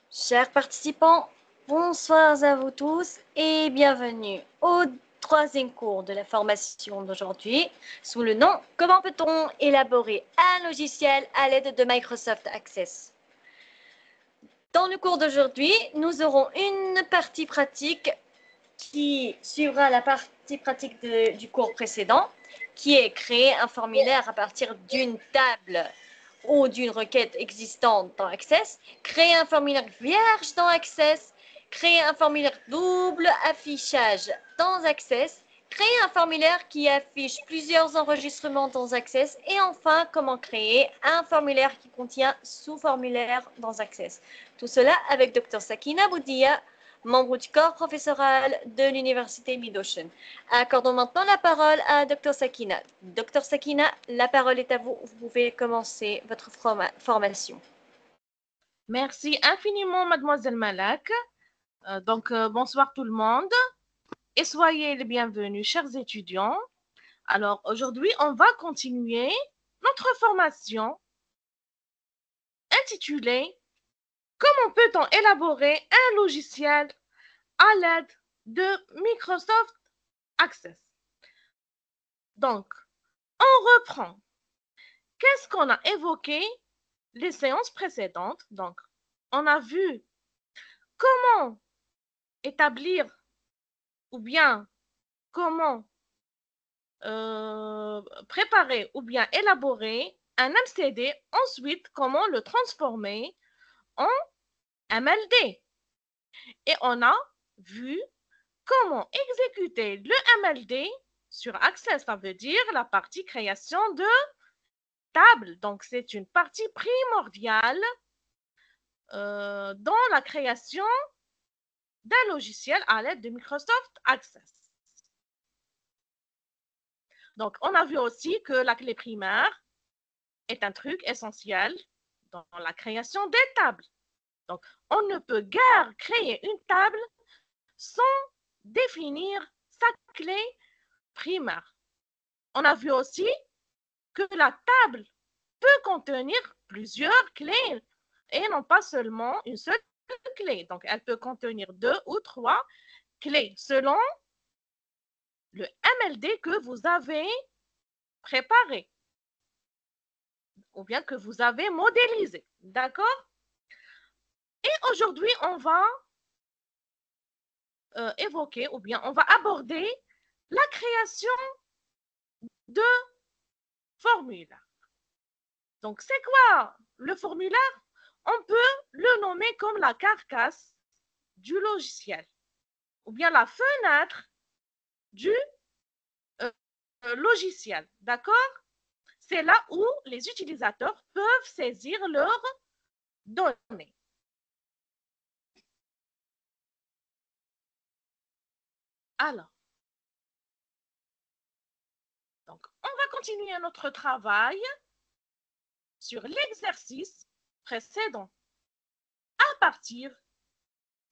Chers participants, bonsoir à vous tous et bienvenue au troisième cours de la formation d'aujourd'hui sous le nom « Comment peut-on élaborer un logiciel à l'aide de Microsoft Access ?» Dans le cours d'aujourd'hui, nous aurons une partie pratique qui suivra la partie pratique du cours précédent, qui est créer un formulaire à partir d'une table ou d'une requête existante dans Access, créer un formulaire vierge dans Access, créer un formulaire double affichage dans Access, créer un formulaire qui affiche plusieurs enregistrements dans Access et enfin, comment créer un formulaire qui contient sous-formulaire dans Access. Tout cela avec Dr Sakina Boudia, membre du corps professoral de l'Université Mid-Ocean. Accordons maintenant la parole à Dr Sakina. Dr Sakina, la parole est à vous. Vous pouvez commencer votre formation. Merci infiniment, mademoiselle Malak. Bonsoir tout le monde et soyez les bienvenus, chers étudiants. Alors, aujourd'hui, on va continuer notre formation intitulée « Comment peut-on élaborer un logiciel à l'aide de Microsoft Access ?» Donc, on reprend. Qu'est-ce qu'on a évoqué les séances précédentes? Donc, on a vu comment établir ou bien comment préparer ou bien élaborer un MCD, ensuite comment le transformer en MLD. Et on a vu comment exécuter le MLD sur Access, ça veut dire la partie création de table. Donc, c'est une partie primordiale dans la création d'un logiciel à l'aide de Microsoft Access. Donc, on a vu aussi que la clé primaire est un truc essentiel dans la création des tables. Donc, on ne peut guère créer une table sans définir sa clé primaire. On a vu aussi que la table peut contenir plusieurs clés et non pas seulement une seule clé. Donc, elle peut contenir 2 ou 3 clés selon le MLD que vous avez préparé ou bien que vous avez modélisé. D'accord? Et aujourd'hui, on va évoquer ou bien on va aborder la création de formulaires. Donc, c'est quoi le formulaire? On peut le nommer comme la carcasse du logiciel ou bien la fenêtre du logiciel. D'accord? C'est là où les utilisateurs peuvent saisir leurs données. Alors, donc, on va continuer notre travail sur l'exercice précédent à partir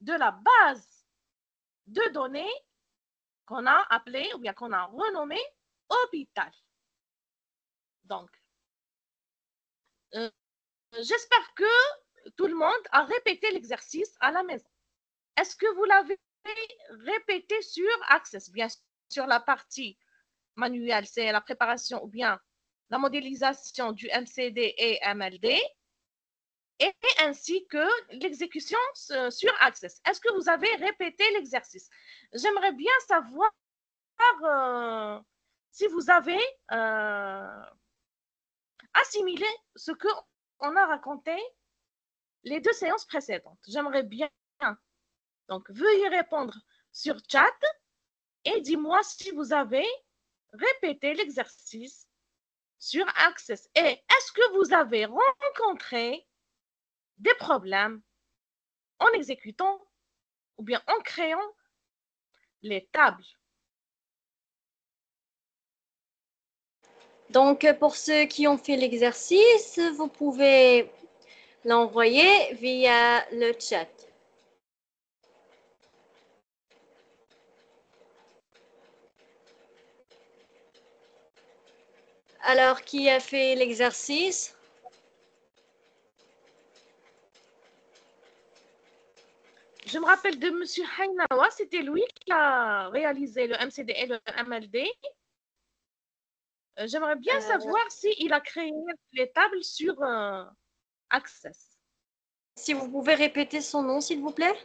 de la base de données qu'on a appelée ou bien qu'on a renommée hôpital. Donc, j'espère que tout le monde a répété l'exercice à la maison. Est-ce que vous l'avez répété sur Access? Bien sûr, la partie manuelle, c'est la préparation ou bien la modélisation du MCD et MLD, et ainsi que l'exécution sur Access. Est-ce que vous avez répété l'exercice? J'aimerais bien savoir si vous avez assimilé ce qu'on a raconté les 2 séances précédentes. J'aimerais bien. Donc, veuillez répondre sur chat et dis-moi si vous avez répété l'exercice sur Access. Et est-ce que vous avez rencontré des problèmes en exécutant ou bien en créant les tables? Donc, pour ceux qui ont fait l'exercice, vous pouvez l'envoyer via le chat. Alors, qui a fait l'exercice? Je me rappelle de M. Hainawa, c'était lui qui a réalisé le MCD et le MLD. J'aimerais bien savoir s'il a créé les tables sur Access. Si vous pouvez répéter son nom, s'il vous plaît.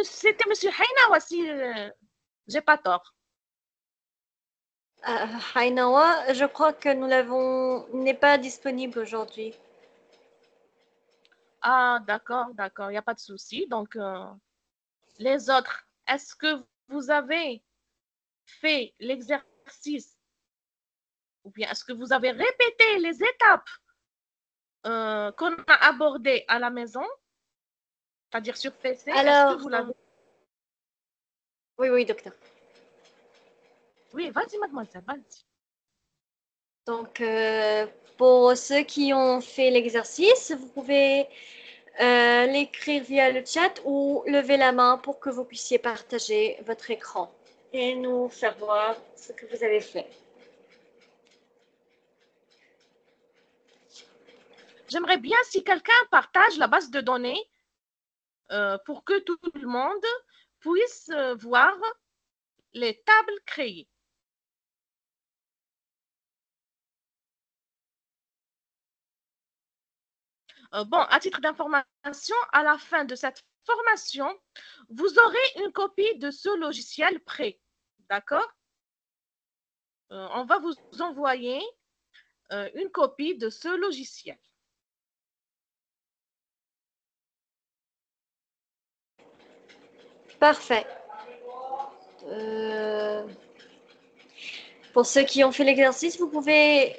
C'était M. Hainawa, si j'ai pas tort. Hainawa, je crois que n'est pas disponible aujourd'hui. Ah, d'accord, il n'y a pas de souci. Donc, les autres, est-ce que vous avez fait l'exercice ou bien est-ce que vous avez répété les étapes qu'on a abordées à la maison, c'est-à-dire sur PC? Est-ce que vous l'avez? Oui, docteur. Oui, vas-y, mademoiselle, vas-y. Donc, pour ceux qui ont fait l'exercice, vous pouvez l'écrire via le chat ou lever la main pour que vous puissiez partager votre écran et nous faire voir ce que vous avez fait. J'aimerais bien si quelqu'un partage la base de données pour que tout le monde puisse voir les tables créées. Bon, à titre d'information, à la fin de cette formation, vous aurez une copie de ce logiciel prêt. D'accord? On va vous envoyer une copie de ce logiciel. Parfait. Pour ceux qui ont fait l'exercice, vous pouvez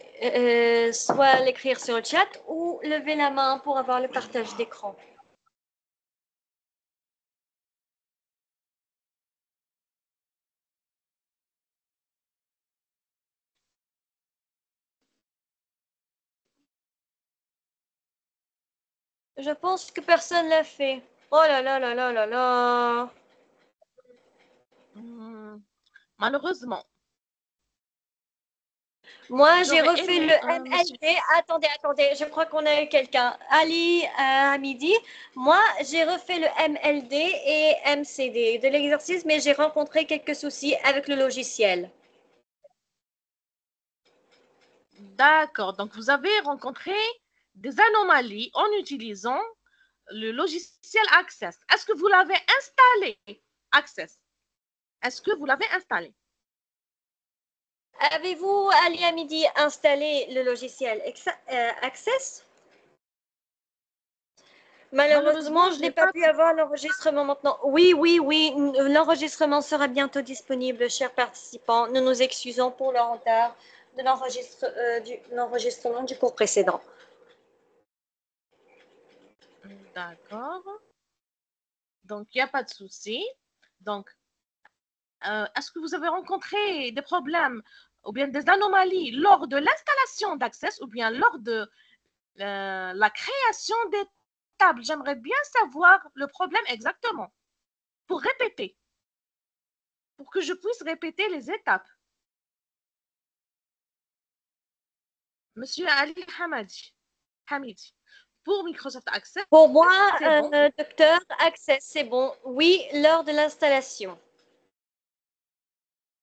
soit l'écrire sur le chat ou lever la main pour avoir le partage d'écran. Je pense que personne l'a fait. Oh là là là là là là. Malheureusement. Moi, j'ai refait le MLD. Attendez, je crois qu'on a eu quelqu'un. Ali Hamidi. Moi, j'ai refait le MLD et MCD de l'exercice, mais j'ai rencontré quelques soucis avec le logiciel. D'accord. Donc, vous avez rencontré des anomalies en utilisant le logiciel Access. Est-ce que vous l'avez installé, Access? Est-ce que vous l'avez installé? Avez-vous, Ali Hamidi, installé le logiciel Access? Malheureusement, je n'ai pas pu avoir l'enregistrement maintenant. Oui, l'enregistrement sera bientôt disponible, chers participants. Nous nous excusons pour le retard de l'enregistrement du cours précédent. D'accord. Donc, il n'y a pas de souci. Donc, est-ce que vous avez rencontré des problèmes ou bien des anomalies lors de l'installation d'Access ou bien lors de la création des tables? J'aimerais bien savoir le problème exactement pour répéter, pour que je puisse répéter les étapes. Monsieur Ali Hamidi, pour Microsoft Access. Pour moi, bon. Docteur, Access, c'est bon. Oui, lors de l'installation.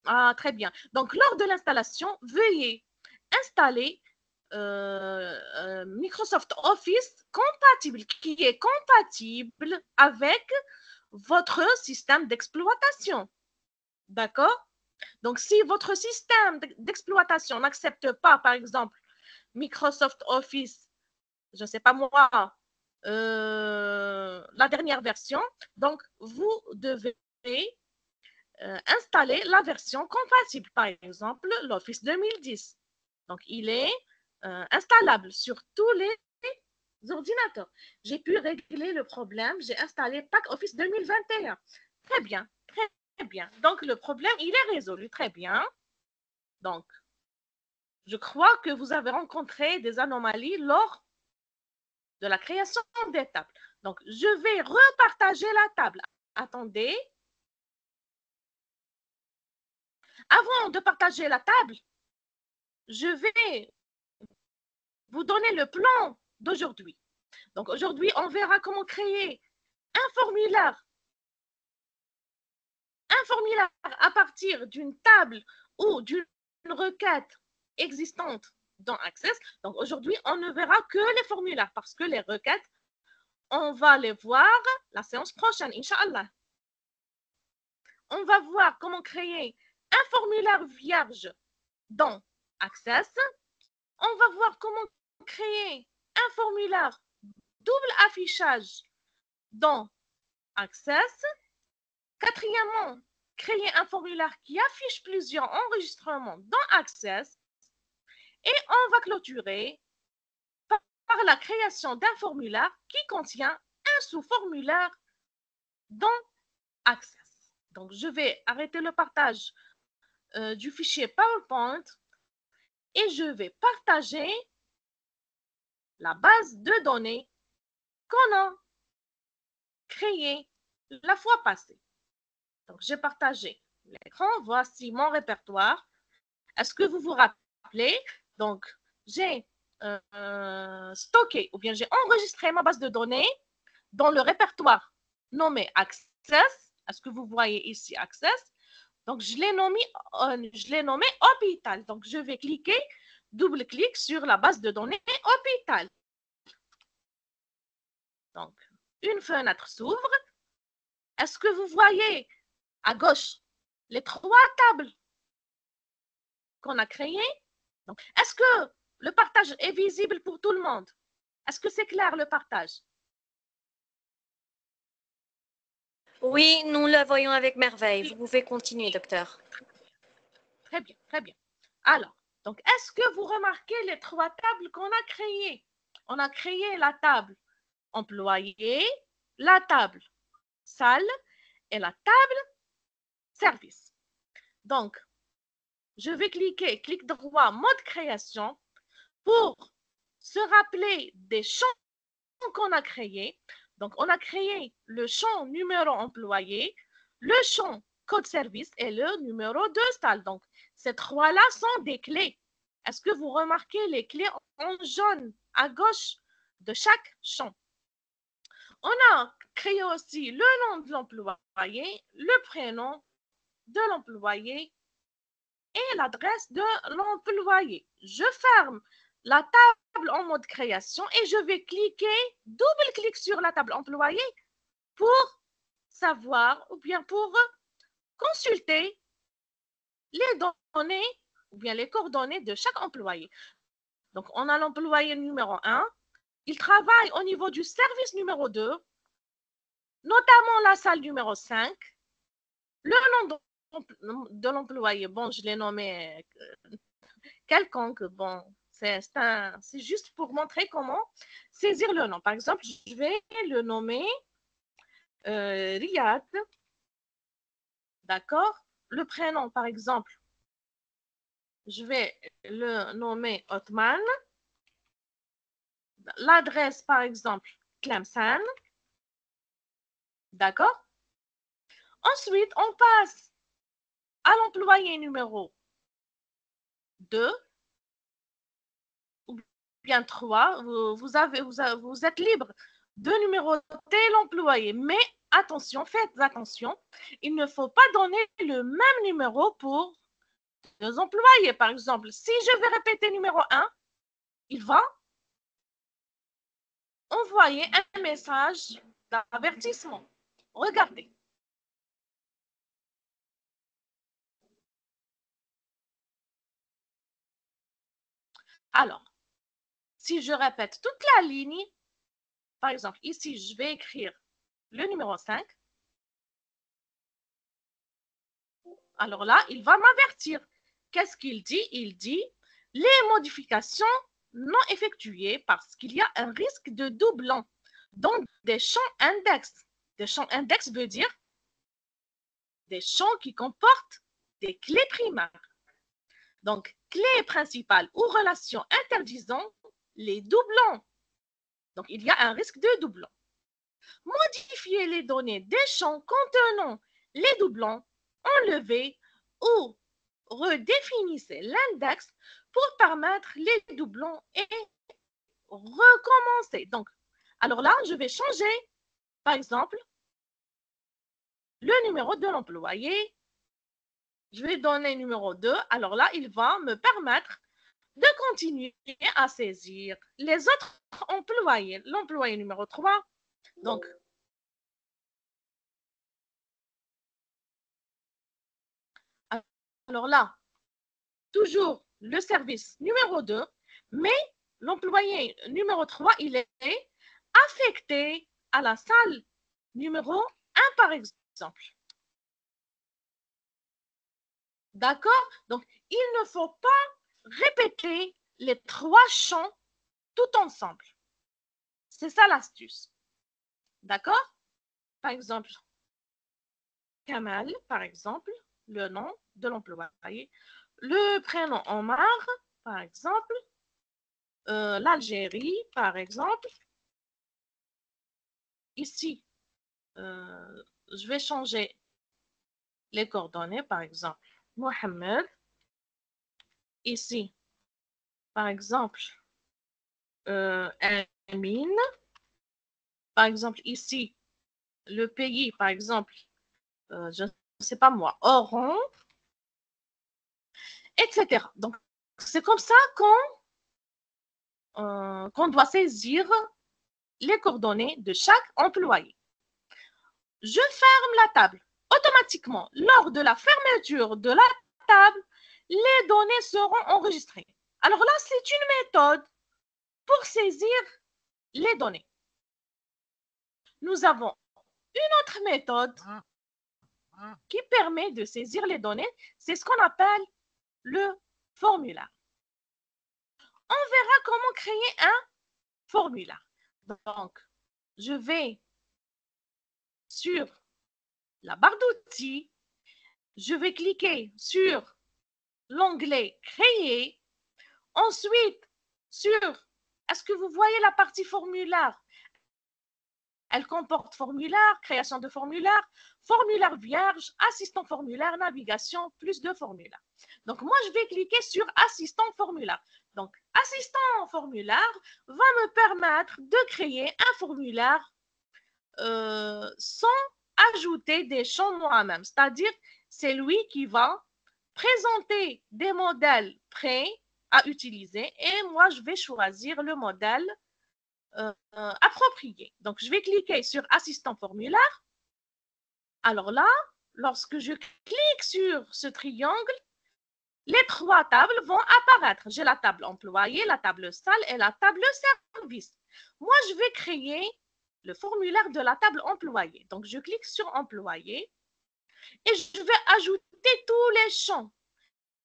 Ah, très bien. Donc, lors de l'installation, veuillez installer Microsoft Office compatible, qui est compatible avec votre système d'exploitation. D'accord? Donc, si votre système d'exploitation n'accepte pas, par exemple, Microsoft Office, je ne sais pas moi, la dernière version, donc vous devez installer la version compatible, par exemple l'Office 2010. Donc, il est installable sur tous les ordinateurs. J'ai pu régler le problème, j'ai installé Pack Office 2021. Très bien, très bien. Donc, le problème, il est résolu, très bien. Donc, je crois que vous avez rencontré des anomalies lors de la création des tables. Donc, je vais repartager la table. Attendez. Avant de partager la table, je vais vous donner le plan d'aujourd'hui. Donc, aujourd'hui, on verra comment créer un formulaire à partir d'une table ou d'une requête existante dans Access. Donc aujourd'hui, on ne verra que les formulaires parce que les requêtes, on va les voir la séance prochaine, Inch'Allah. On va voir comment créer un formulaire vierge dans Access. On va voir comment créer un formulaire double affichage dans Access. Quatrièmement, créer un formulaire qui affiche plusieurs enregistrements dans Access. Et on va clôturer par la création d'un formulaire qui contient un sous-formulaire dans Access. Donc, je vais arrêter le partage du fichier PowerPoint et je vais partager la base de données qu'on a créée la fois passée. Donc, j'ai partagé l'écran. Voici mon répertoire. Est-ce que vous vous rappelez? Donc, j'ai stocké ou bien j'ai enregistré ma base de données dans le répertoire nommé Access. Est-ce que vous voyez ici Access? Donc, je l'ai nommé hôpital. Donc, je vais cliquer, double-clic sur la base de données hôpital. Donc, une fenêtre s'ouvre. Est-ce que vous voyez à gauche les 3 tables qu'on a créées? Donc, est-ce que le partage est visible pour tout le monde? Est-ce que c'est clair le partage? Oui, nous le voyons avec merveille. Vous pouvez continuer, docteur. Très bien, très bien. Alors, donc, est-ce que vous remarquez les 3 tables qu'on a créées? On a créé la table employé, la table salle et la table service. Donc, je vais cliquer, clic droit, mode création pour se rappeler des champs qu'on a créés. Donc, on a créé le champ numéro employé, le champ code service et le numéro de salle. Donc, ces 3-là sont des clés. Est-ce que vous remarquez les clés en jaune à gauche de chaque champ? On a créé aussi le nom de l'employé, le prénom de l'employé et l'adresse de l'employé. Je ferme la table en mode création et je vais cliquer, double-clic sur la table employé pour savoir ou bien pour consulter les données ou bien les coordonnées de chaque employé. Donc, on a l'employé numéro 1. Il travaille au niveau du service numéro 2, notamment la salle numéro 5. Le nom de l'employé, bon, je l'ai nommé quelconque, bon, c'est juste pour montrer comment saisir le nom. Par exemple, je vais le nommer Riyad, d'accord? Le prénom, par exemple, je vais le nommer Othman. L'adresse, par exemple, Tlemcen, d'accord? Ensuite, on passe à l'employé numéro 2 ou bien 3. Vous êtes libre de numéroter l'employé. Mais attention, faites attention, il ne faut pas donner le même numéro pour 2 employés. Par exemple, si je vais répéter numéro 1, il va envoyer un message d'avertissement. Regardez. Alors, si je répète toute la ligne, par exemple, ici, je vais écrire le numéro 5. Alors là, il va m'avertir. Qu'est-ce qu'il dit? Il dit les modifications non effectuées parce qu'il y a un risque de doublon dans des champs index. Des champs index veut dire des champs qui comportent des clés primaires. Donc, clé principale ou relation interdisant les doublons. Donc, il y a un risque de doublon. Modifier les données des champs contenant les doublons, enlever ou redéfinissez l'index pour permettre les doublons et recommencer. Donc, alors là, je vais changer Par exemple, le numéro de l'employé, je vais donner numéro 2. Alors là, il va me permettre de continuer à saisir les autres employés. L'employé numéro 3, donc, alors là, toujours le service numéro 2, mais l'employé numéro 3, il est affecté à la salle numéro 1, par exemple. D'accord? Donc, il ne faut pas répéter les 3 champs tout ensemble. C'est ça l'astuce. D'accord? Par exemple, Kamal, par exemple, le nom de l'employé. Le prénom Omar, par exemple. L'Algérie, par exemple. Ici, je vais changer les coordonnées, par exemple, Mohamed. Ici, par exemple, Amin. Par exemple, ici, le pays, par exemple, je ne sais pas moi, Oran, etc. Donc, c'est comme ça qu'on doit saisir les coordonnées de chaque employé. Je ferme la table. Automatiquement, lors de la fermeture de la table, les données seront enregistrées. Alors là, c'est une méthode pour saisir les données. Nous avons une autre méthode qui permet de saisir les données. C'est ce qu'on appelle le formulaire. On verra comment créer un formulaire. Donc, je vais sur la barre d'outils, je vais cliquer sur l'onglet Créer. Ensuite, est-ce que vous voyez la partie formulaire? Elle comporte formulaire, création de formulaire, formulaire vierge, assistant formulaire, navigation, plus de formulaire. Donc, moi, je vais cliquer sur assistant formulaire. Donc, assistant formulaire va me permettre de créer un formulaire sans ajouter des champs moi-même. C'est-à-dire, c'est lui qui va présenter des modèles prêts à utiliser et moi, je vais choisir le modèle approprié. Donc, je vais cliquer sur Assistant formulaire. Alors là, lorsque je clique sur ce triangle, les 3 tables vont apparaître. J'ai la table employé, la table salle et la table service. Moi, je vais créer le formulaire de la table employé. Donc, je clique sur employé et je vais ajouter tous les champs.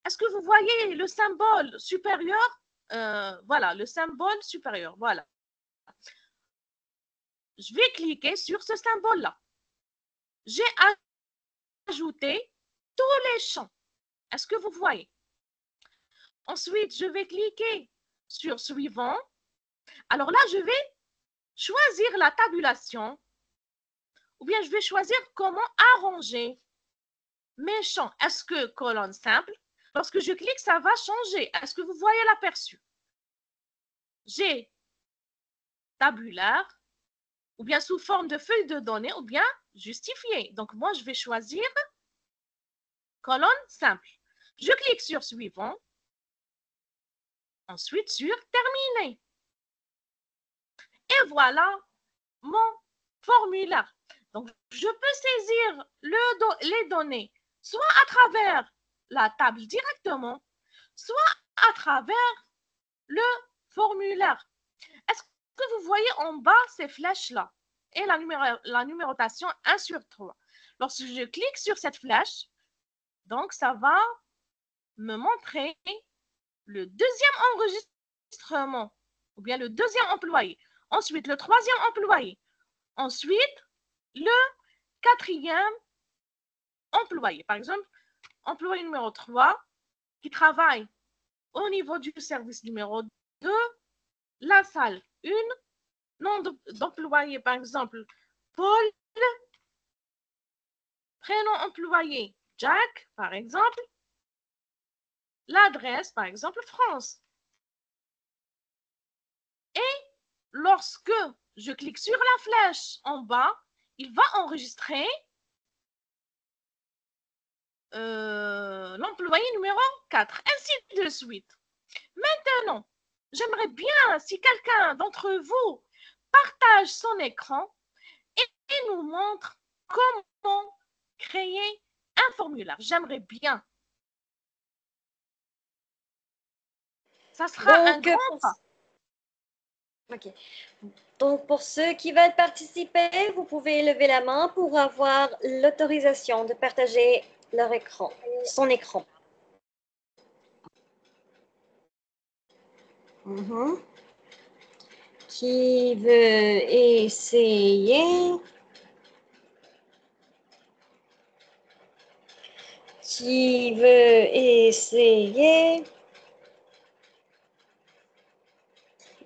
Est-ce que vous voyez le symbole supérieur? Voilà, le symbole supérieur. Voilà. Je vais cliquer sur ce symbole-là. J'ai ajouté tous les champs. Est-ce que vous voyez? Ensuite, je vais cliquer sur Suivant. Alors là, je vais choisir la tabulation ou bien je vais choisir comment arranger mes champs. Est-ce que colonne simple? Lorsque je clique, ça va changer. Est-ce que vous voyez l'aperçu? J'ai tabulaire ou bien sous forme de feuille de données ou bien justifié. Donc, moi, je vais choisir colonne simple. Je clique sur Suivant. Ensuite, sur Terminer. Et voilà mon formulaire. Donc, je peux saisir les données soit à travers la table directement, soit à travers le formulaire. Est-ce que vous voyez en bas ces flèches-là et la numérotation 1 sur 3? Lorsque je clique sur cette flèche, donc ça va me montrer le deuxième enregistrement ou bien le deuxième employé. Ensuite, le troisième employé. Ensuite, le quatrième employé. Par exemple, employé numéro 3 qui travaille au niveau du service numéro 2, la salle 1, nom d'employé, par exemple, Paul, prénom employé, Jack, par exemple, l'adresse, par exemple, France. Et lorsque je clique sur la flèche en bas, il va enregistrer l'employé numéro 4, ainsi de suite. Maintenant, j'aimerais bien, si quelqu'un d'entre vous partage son écran et nous montre comment créer un formulaire. J'aimerais bien. Ça sera un Donc, grand pas. ok. Donc, pour ceux qui veulent participer, vous pouvez lever la main pour avoir l'autorisation de partager leur écran, son écran. Qui veut essayer? Qui veut essayer?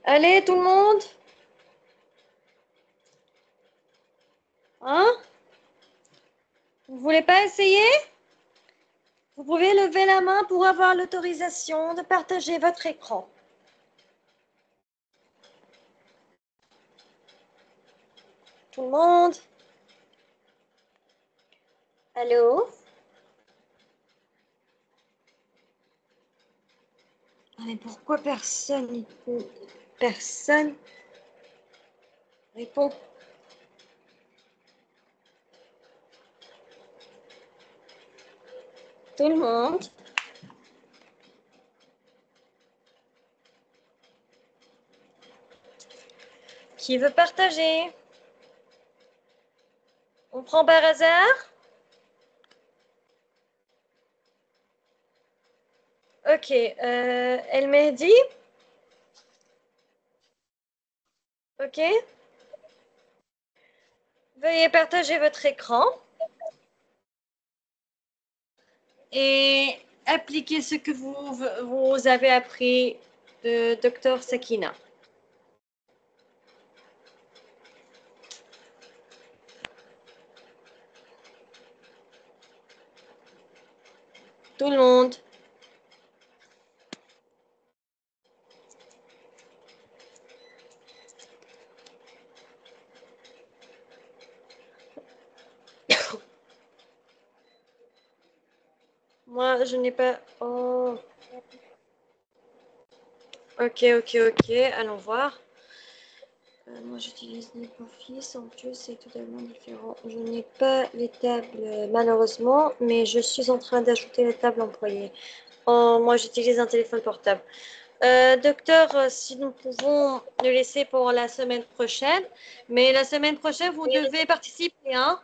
Allez, tout le monde? Hein? Vous voulez pas essayer? Vous pouvez lever la main pour avoir l'autorisation de partager votre écran. Tout le monde? Allô? Ah, mais pourquoi personne répond? Tout le monde? Qui veut partager? On prend par hasard? Ok, El Mehdi? Ok. Veuillez partager votre écran et appliquer ce que vous avez appris de Dr Sakina. Tout le monde. Moi, je n'ai pas... Oh. Ok, allons voir. Moi, j'utilise LibreOffice. En plus, c'est totalement différent. Je n'ai pas les tables, malheureusement, mais je suis en train d'ajouter les tables employées. Oh, moi, j'utilise un téléphone portable. Docteur, si nous pouvons le laisser pour la semaine prochaine, mais la semaine prochaine, vous devez participer, hein?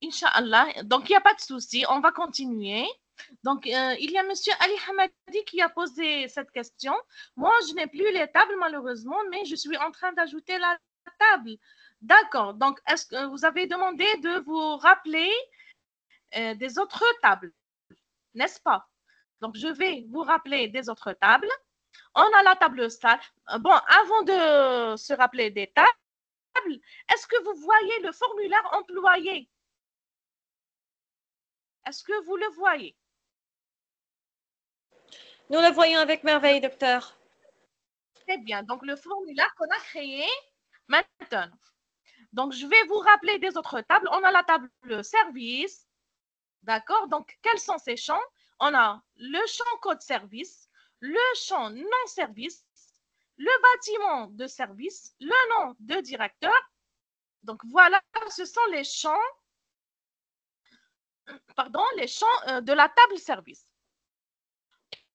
Inch'Allah. Donc, il n'y a pas de souci. On va continuer. Donc, il y a M. Ali Hamadi qui a posé cette question. Moi, je n'ai plus les tables, malheureusement, mais je suis en train d'ajouter la table. D'accord. Donc, est-ce que vous avez demandé de vous rappeler des autres tables, n'est-ce pas? Donc, je vais vous rappeler des autres tables. On a la table salle. Bon, avant de se rappeler des tables, est-ce que vous voyez le formulaire employé? Est-ce que vous le voyez? Nous le voyons avec merveille, docteur. Très bien. Donc, le formulaire qu'on a créé maintenant. Donc, je vais vous rappeler des autres tables. On a la table service. D'accord? Donc, quels sont ces champs? On a le champ code service, le champ non-service, le bâtiment de service, le nom de directeur. Donc, voilà, ce sont les champs, de la table service.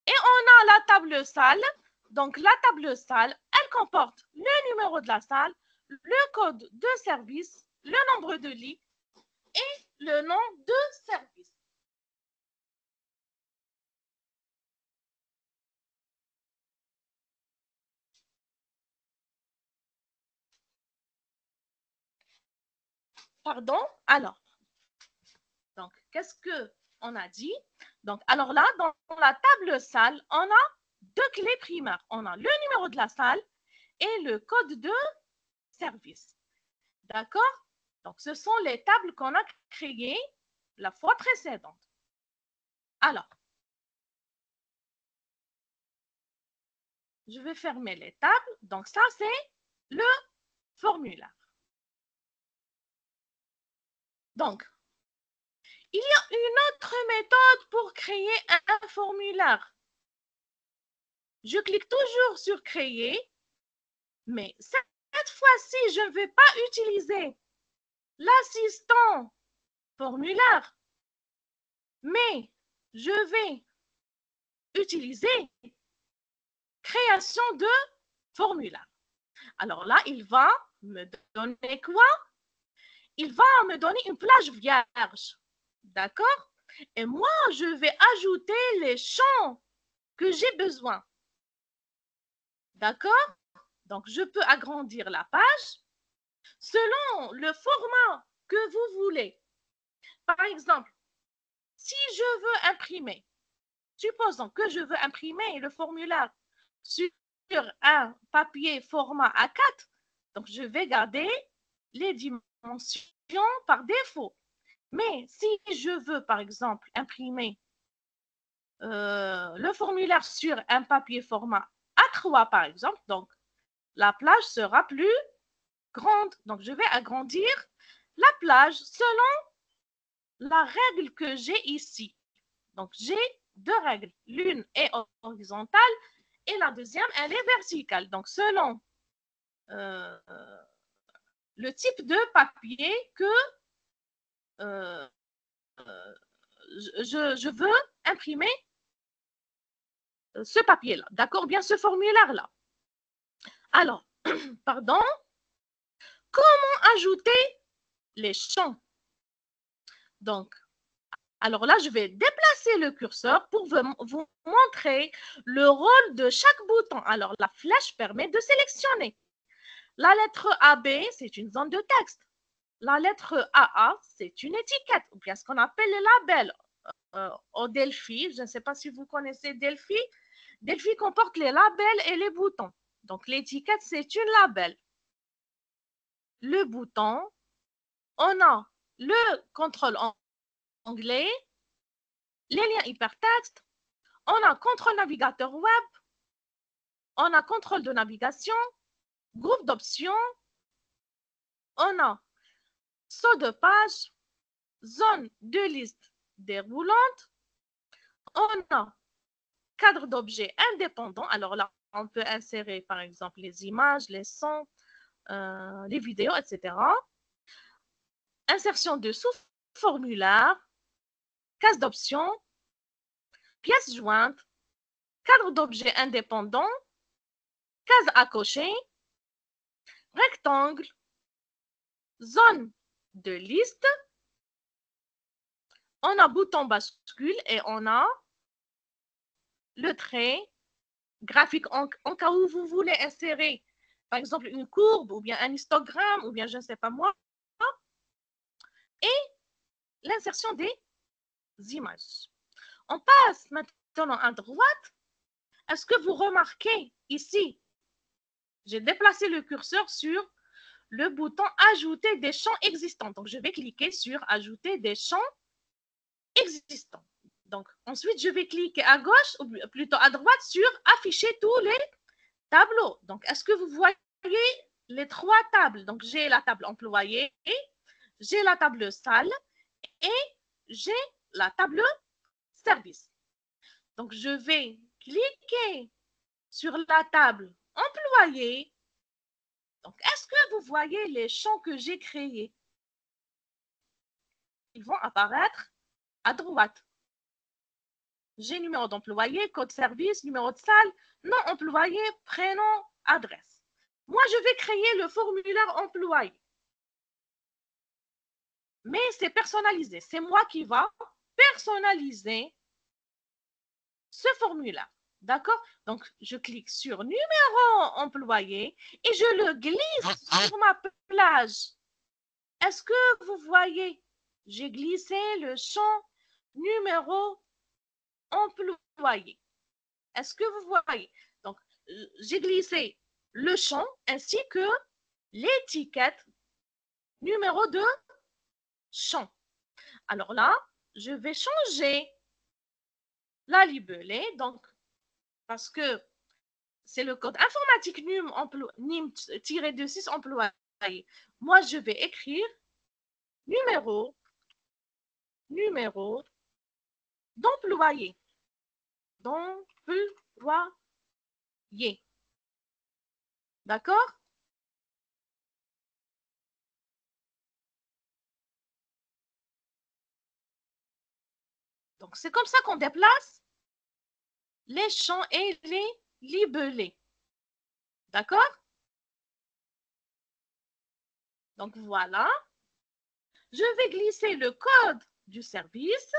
Et on a la table salle. Donc, la table salle, elle comporte le numéro de la salle, le code de service, le nombre de lits et le nom de service. Pardon? Alors, donc, qu'est-ce qu'on a dit? Donc, alors là, dans la table salle, on a deux clés primaires. On a le numéro de la salle et le code de service. D'accord? Donc, ce sont les tables qu'on a créées la fois précédente. Alors, je vais fermer les tables. Donc, ça, c'est le formulaire. Donc, il y a une autre méthode pour créer un formulaire. Je clique toujours sur créer, mais cette fois-ci, je ne vais pas utiliser l'assistant formulaire, mais je vais utiliser création de formulaire. Alors là, il va me donner quoi? Il va me donner une plage vierge. D'accord? Et moi, je vais ajouter les champs que j'ai besoin. D'accord? Donc, je peux agrandir la page selon le format que vous voulez. Par exemple, si je veux imprimer, supposons que je veux imprimer le formulaire sur un papier format A4, donc je vais garder les dimensions par défaut. Mais si je veux, par exemple, imprimer le formulaire sur un papier format A3, par exemple, donc la plage sera plus grande. Donc, je vais agrandir la plage selon la règle que j'ai ici. Donc, j'ai deux règles. L'une est horizontale et la deuxième, elle est verticale. Donc, selon le type de papier que je veux imprimer ce papier-là, d'accord? Bien ce formulaire-là. Alors, pardon, comment ajouter les champs? Donc, alors là, je vais déplacer le curseur pour vous montrer le rôle de chaque bouton. Alors, la flèche permet de sélectionner. La lettre AB, c'est une zone de texte. La lettre AA, c'est une étiquette, ou bien ce qu'on appelle les labels. Au Delphi, je ne sais pas si vous connaissez Delphi. Delphi comporte les labels et les boutons. Donc, l'étiquette, c'est une label. Le bouton, on a le contrôle anglais, les liens hypertextes, on a contrôle navigateur web, on a contrôle de navigation, groupe d'options, on a saut de page, zone de liste déroulante, on a cadre d'objets indépendants. Alors là, on peut insérer par exemple les images, les sons, les vidéos, etc. Insertion de sous-formulaire, case d'options, pièces jointes, cadre d'objets indépendants, case à cocher, rectangle, zone de liste, on a bouton bascule et on a le trait graphique en cas où vous voulez insérer, par exemple, une courbe ou bien un histogramme ou bien je ne sais pas moi, et l'insertion des images. On passe maintenant à droite. Est-ce que vous remarquez ici, j'ai déplacé le curseur sur le bouton ajouter des champs existants. Donc, je vais cliquer sur ajouter des champs existants. Donc, ensuite, je vais cliquer à gauche ou plutôt à droite sur afficher tous les tableaux. Donc, est-ce que vous voyez les trois tables? Donc, j'ai la table employée, j'ai la table salle et j'ai la table service. Donc, je vais cliquer sur la table employée. Donc, est-ce que vous voyez les champs que j'ai créés? Ils vont apparaître à droite. J'ai numéro d'employé, code service, numéro de salle, nom employé, prénom, adresse. Moi, je vais créer le formulaire employé. Mais c'est personnalisé. C'est moi qui va personnaliser ce formulaire. D'accord? Donc, je clique sur numéro employé et je le glisse sur ma plage. Est-ce que vous voyez? J'ai glissé le champ numéro employé. Est-ce que vous voyez? Donc, j'ai glissé le champ ainsi que l'étiquette numéro de champ. Alors là, je vais changer la libellée, donc, parce que c'est le code informatique NIM-26 employé. Moi, je vais écrire numéro numéro d'employé. D'employé. D'accord? Donc, c'est comme ça qu'on déplace les champs et les libellés. D'accord? Donc, voilà. Je vais glisser le code du service.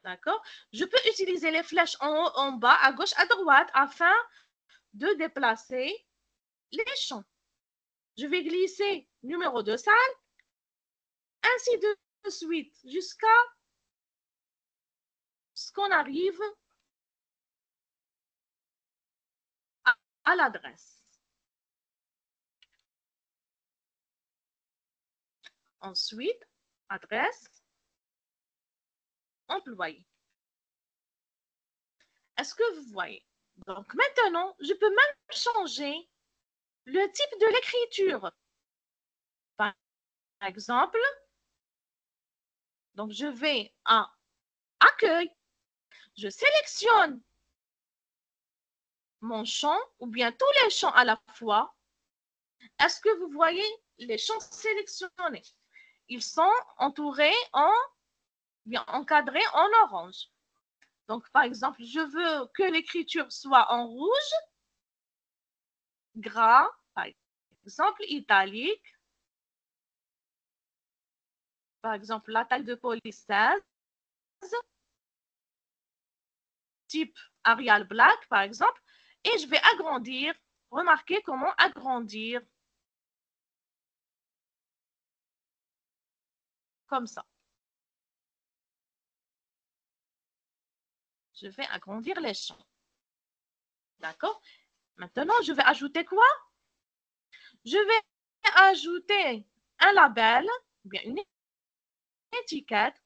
D'accord? Je peux utiliser les flèches en haut, en bas, à gauche, à droite, afin de déplacer les champs. Je vais glisser numéro de salle, ainsi de suite, jusqu'à ce qu'on arrive à l'adresse. Ensuite, adresse, employé. Est-ce que vous voyez? Donc maintenant, je peux même changer le type de l'écriture. Par exemple, donc je vais à accueil, je sélectionne mon champ ou bien tous les champs à la fois. Est-ce que vous voyez les champs sélectionnés? Ils sont entourés bien encadrés en orange. Donc, par exemple, je veux que l'écriture soit en rouge, gras, par exemple, italique. Par exemple, la taille de police 16, type Arial Black, par exemple. Et je vais agrandir. Remarquez comment agrandir. Comme ça. Je vais agrandir les champs. D'accord? Maintenant, je vais ajouter quoi? Je vais ajouter un label, bien une étiquette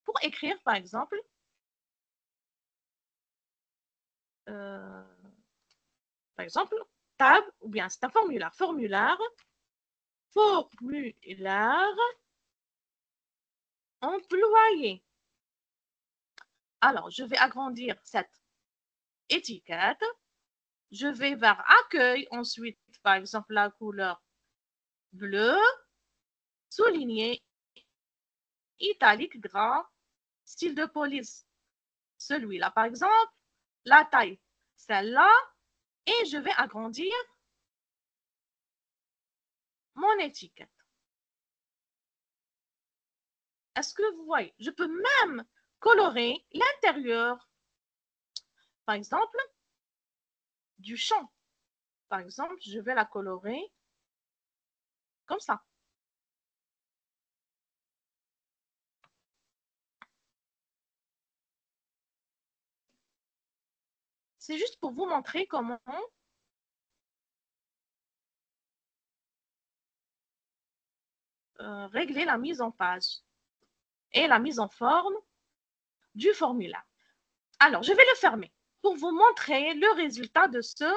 pour écrire, par exemple, table, ou bien c'est un formulaire. Formulaire employé. Alors, je vais agrandir cette étiquette. Je vais vers accueil. Ensuite, par exemple, la couleur bleue, souligné, italique, gras, style de police. Celui-là, par exemple, la taille, celle-là, et je vais agrandir mon étiquette. Est-ce que vous voyez? Je peux même colorer l'intérieur, par exemple, du champ. Par exemple, je vais la colorer comme ça. C'est juste pour vous montrer comment régler la mise en page et la mise en forme du formulaire. Alors, je vais le fermer pour vous montrer le résultat de ce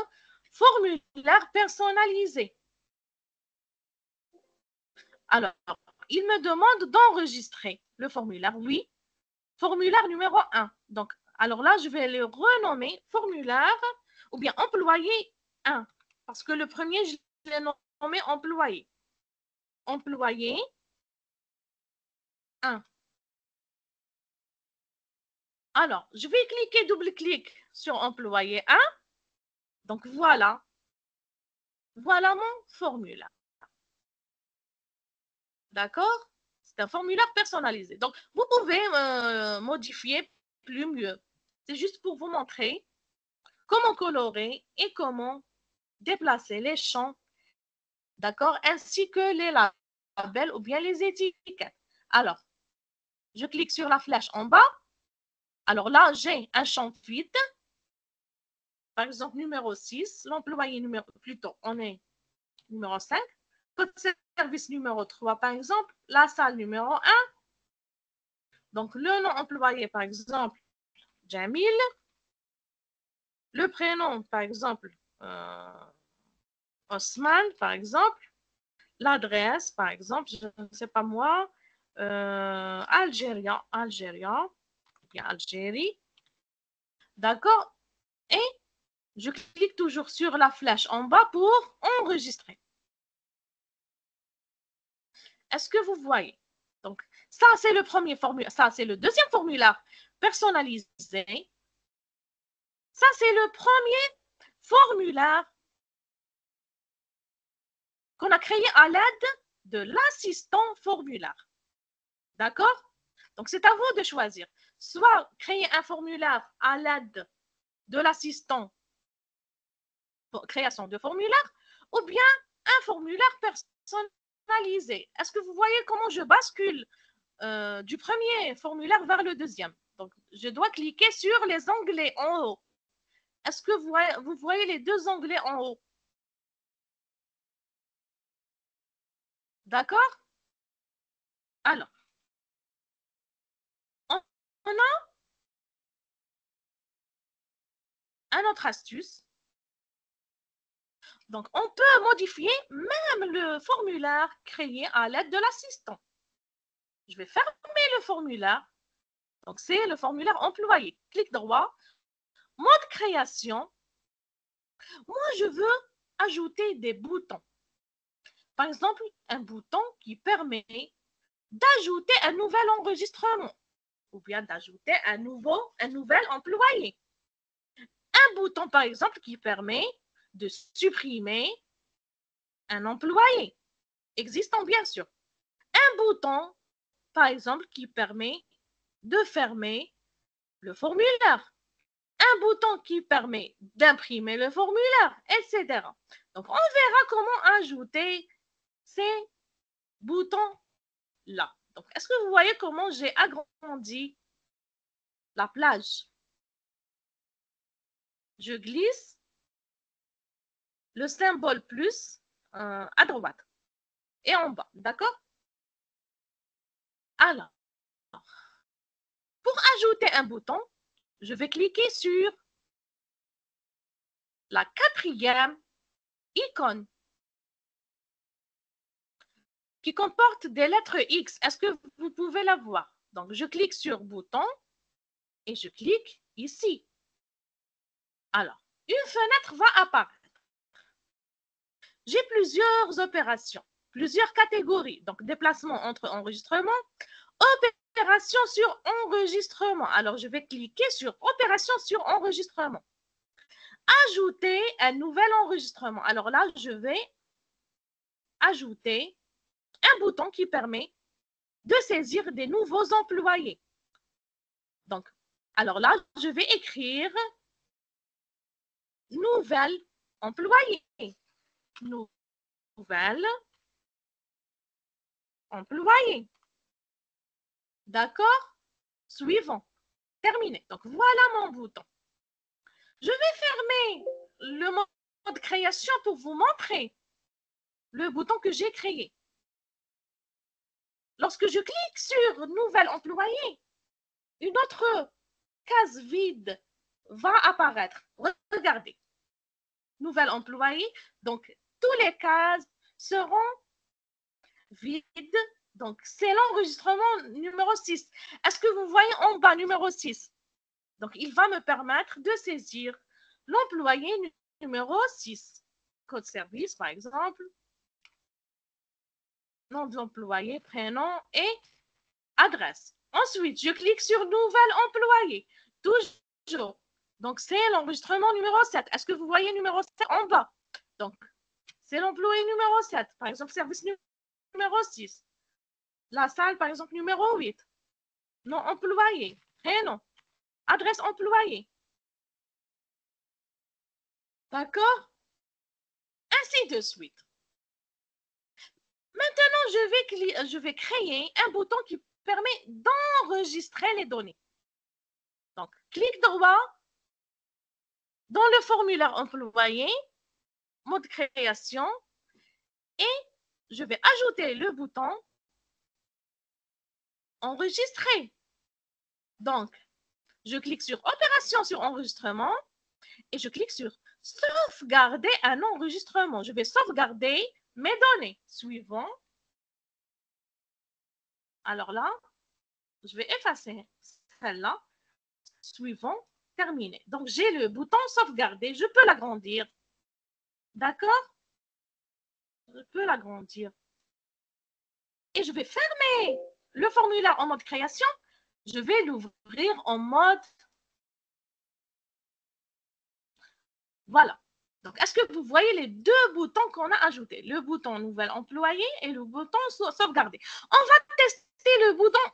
formulaire personnalisé. Alors, il me demande d'enregistrer le formulaire. Oui, formulaire numéro 1. Donc, alors là, je vais le renommer formulaire ou bien employé 1. Parce que le premier, je l'ai nommé employé. Employé 1. Alors, je vais cliquer, double-clic sur employé 1. Donc, voilà. Voilà mon formulaire. D'accord? C'est un formulaire personnalisé. Donc, vous pouvez modifier plus mieux. C'est juste pour vous montrer comment colorer et comment déplacer les champs, d'accord? Ainsi que les labels ou bien les étiquettes. Alors, je clique sur la flèche en bas. Alors là, j'ai un champ vide. Par exemple, numéro 6, l'employé numéro, plutôt, on est numéro 5. Code service numéro 3, par exemple, la salle numéro 1. Donc, le nom employé, par exemple, Jamil. Le prénom, par exemple, Osman, par exemple. l'adresse, par exemple, je ne sais pas moi, Algérie, bien Algérie, d'accord? Et je clique toujours sur la flèche en bas pour enregistrer. Est-ce que vous voyez? Donc, ça, c'est le premier formulaire. Ça, c'est le deuxième formulaire personnalisé. Ça, c'est le premier formulaire qu'on a créé à l'aide de l'assistant formulaire. D'accord? Donc, c'est à vous de choisir. Soit créer un formulaire à l'aide de l'assistant pour création de formulaire, ou bien un formulaire personnalisé. Est-ce que vous voyez comment je bascule du premier formulaire vers le deuxième? Donc, je dois cliquer sur les onglets en haut. Est-ce que vous voyez les deux onglets en haut? D'accord? Alors, on a une autre astuce. Donc, on peut modifier même le formulaire créé à l'aide de l'assistant. Je vais fermer le formulaire. Donc, c'est le formulaire employé. Clic droit, mode création. Moi, je veux ajouter des boutons. Par exemple, un bouton qui permet d'ajouter un nouvel enregistrement ou bien d'ajouter un nouvel employé. Un bouton, par exemple, qui permet de supprimer un employé existant, bien sûr. Un bouton, par exemple, qui permet de fermer le formulaire. Un bouton qui permet d'imprimer le formulaire, etc. Donc, on verra comment ajouter ces boutons-là. Donc, est-ce que vous voyez comment j'ai agrandi la plage? Je glisse le symbole plus à droite et en bas, d'accord? Alors, pour ajouter un bouton, je vais cliquer sur la quatrième icône qui comporte des lettres X. Est-ce que vous pouvez la voir? Donc, je clique sur bouton et je clique ici. Alors, une fenêtre va apparaître. J'ai plusieurs opérations, plusieurs catégories. Donc, déplacement entre enregistrements, opération sur enregistrement. Alors, je vais cliquer sur opération sur enregistrement. Ajouter un nouvel enregistrement. Alors là, je vais ajouter un bouton qui permet de saisir des nouveaux employés. Donc, alors là, je vais écrire nouvel employé. Nouvel employé. D'accord? Suivant. Terminé. Donc, voilà mon bouton. Je vais fermer le mode création pour vous montrer le bouton que j'ai créé. Lorsque je clique sur nouvel employé, une autre case vide va apparaître. Regardez. Nouvel employé. Donc, toutes les cases seront vides. Donc, c'est l'enregistrement numéro 6. Est-ce que vous voyez en bas numéro 6? Donc, il va me permettre de saisir l'employé numéro 6. Code service, par exemple. Nom de l'employé, prénom et adresse. Ensuite, je clique sur nouvel employé. Toujours. Donc, c'est l'enregistrement numéro 7. Est-ce que vous voyez numéro 7 en bas? Donc, c'est l'employé numéro 7. Par exemple, service numéro 6. La salle, par exemple, numéro 8. Nom employé. Prénom. Adresse employé. D'accord? Ainsi de suite. Maintenant, je vais créer un bouton qui permet d'enregistrer les données. Donc, clic droit dans le formulaire employé, mode création, et je vais ajouter le bouton enregistrer. Donc, je clique sur opération sur enregistrement et je clique sur sauvegarder un enregistrement. Je vais sauvegarder mes données suivant. Alors là, je vais effacer celle-là. Suivant, terminé. Donc, j'ai le bouton sauvegarder. Je peux l'agrandir. D'accord? Je peux l'agrandir. Et je vais fermer le formulaire en mode création. Je vais l'ouvrir en mode... Voilà. Donc, est-ce que vous voyez les deux boutons qu'on a ajoutés? Le bouton nouvel employé et le bouton sauvegarder. On va tester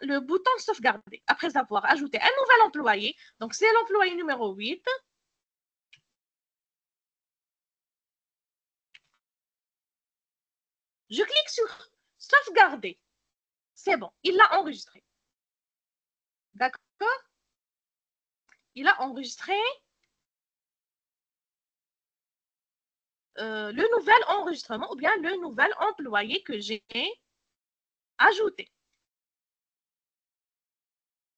le bouton sauvegarder après avoir ajouté un nouvel employé. Donc, c'est l'employé numéro 8. Je clique sur sauvegarder. C'est bon, il l'a enregistré. D'accord? Il a enregistré le nouvel enregistrement ou bien le nouvel employé que j'ai ajouté.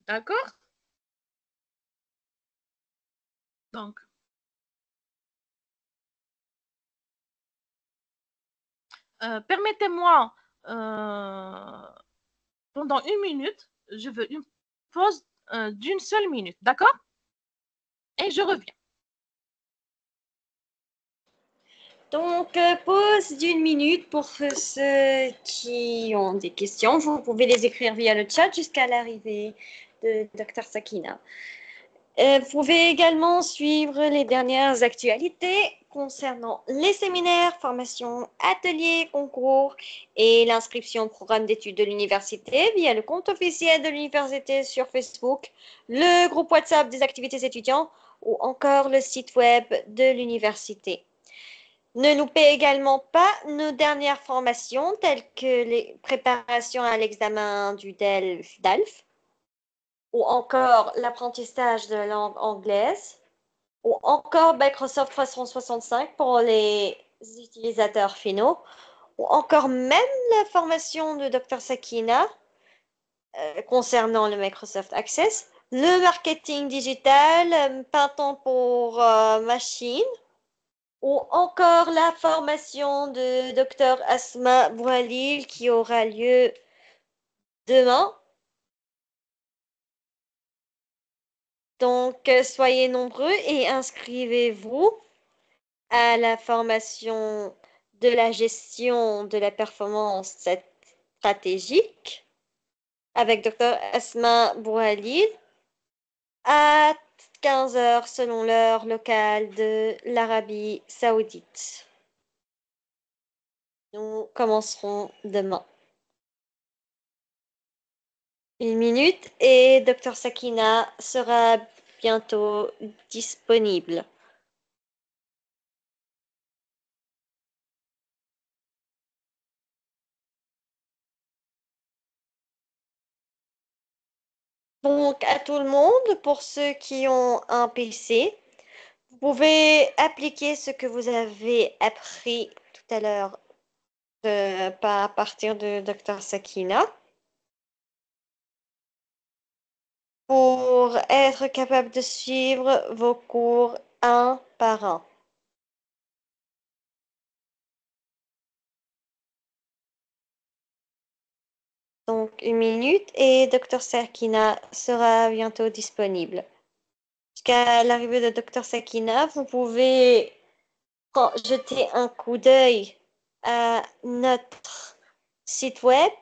D'accord? Donc, permettez-moi, pendant 1 minute, je veux une pause d'une seule minute. D'accord? Et je reviens. Donc, pause d'1 minute pour ceux qui ont des questions. Vous pouvez les écrire via le chat jusqu'à l'arrivée de Dr Sakina. Vous pouvez également suivre les dernières actualités concernant les séminaires, formations, ateliers, concours et l'inscription au programme d'études de l'université via le compte officiel de l'université sur Facebook, le groupe WhatsApp des activités étudiants ou encore le site web de l'université. Ne loupez également pas nos dernières formations telles que les préparations à l'examen du DALF ou encore l'apprentissage de la langue anglaise ou encore Microsoft 365 pour les utilisateurs finaux ou encore même la formation de Dr Sakina concernant le Microsoft Access, le marketing digital, Python pour machine ou encore la formation de Dr Asma Bouhalil qui aura lieu demain. Donc, soyez nombreux et inscrivez-vous à la formation de la gestion de la performance stratégique avec Dr Asma Bouhalil à 15 h selon l'heure locale de l'Arabie Saoudite. Nous commencerons demain. 1 minute et Dr Sakina sera bientôt disponible. Donc, à tout le monde, pour ceux qui ont un PC, vous pouvez appliquer ce que vous avez appris tout à l'heure à partir de Dr Sakina pour être capable de suivre vos cours un par un. Donc, 1 minute et Dr Sakina sera bientôt disponible. Jusqu'à l'arrivée de Dr Sakina, vous pouvez jeter un coup d'œil à notre site web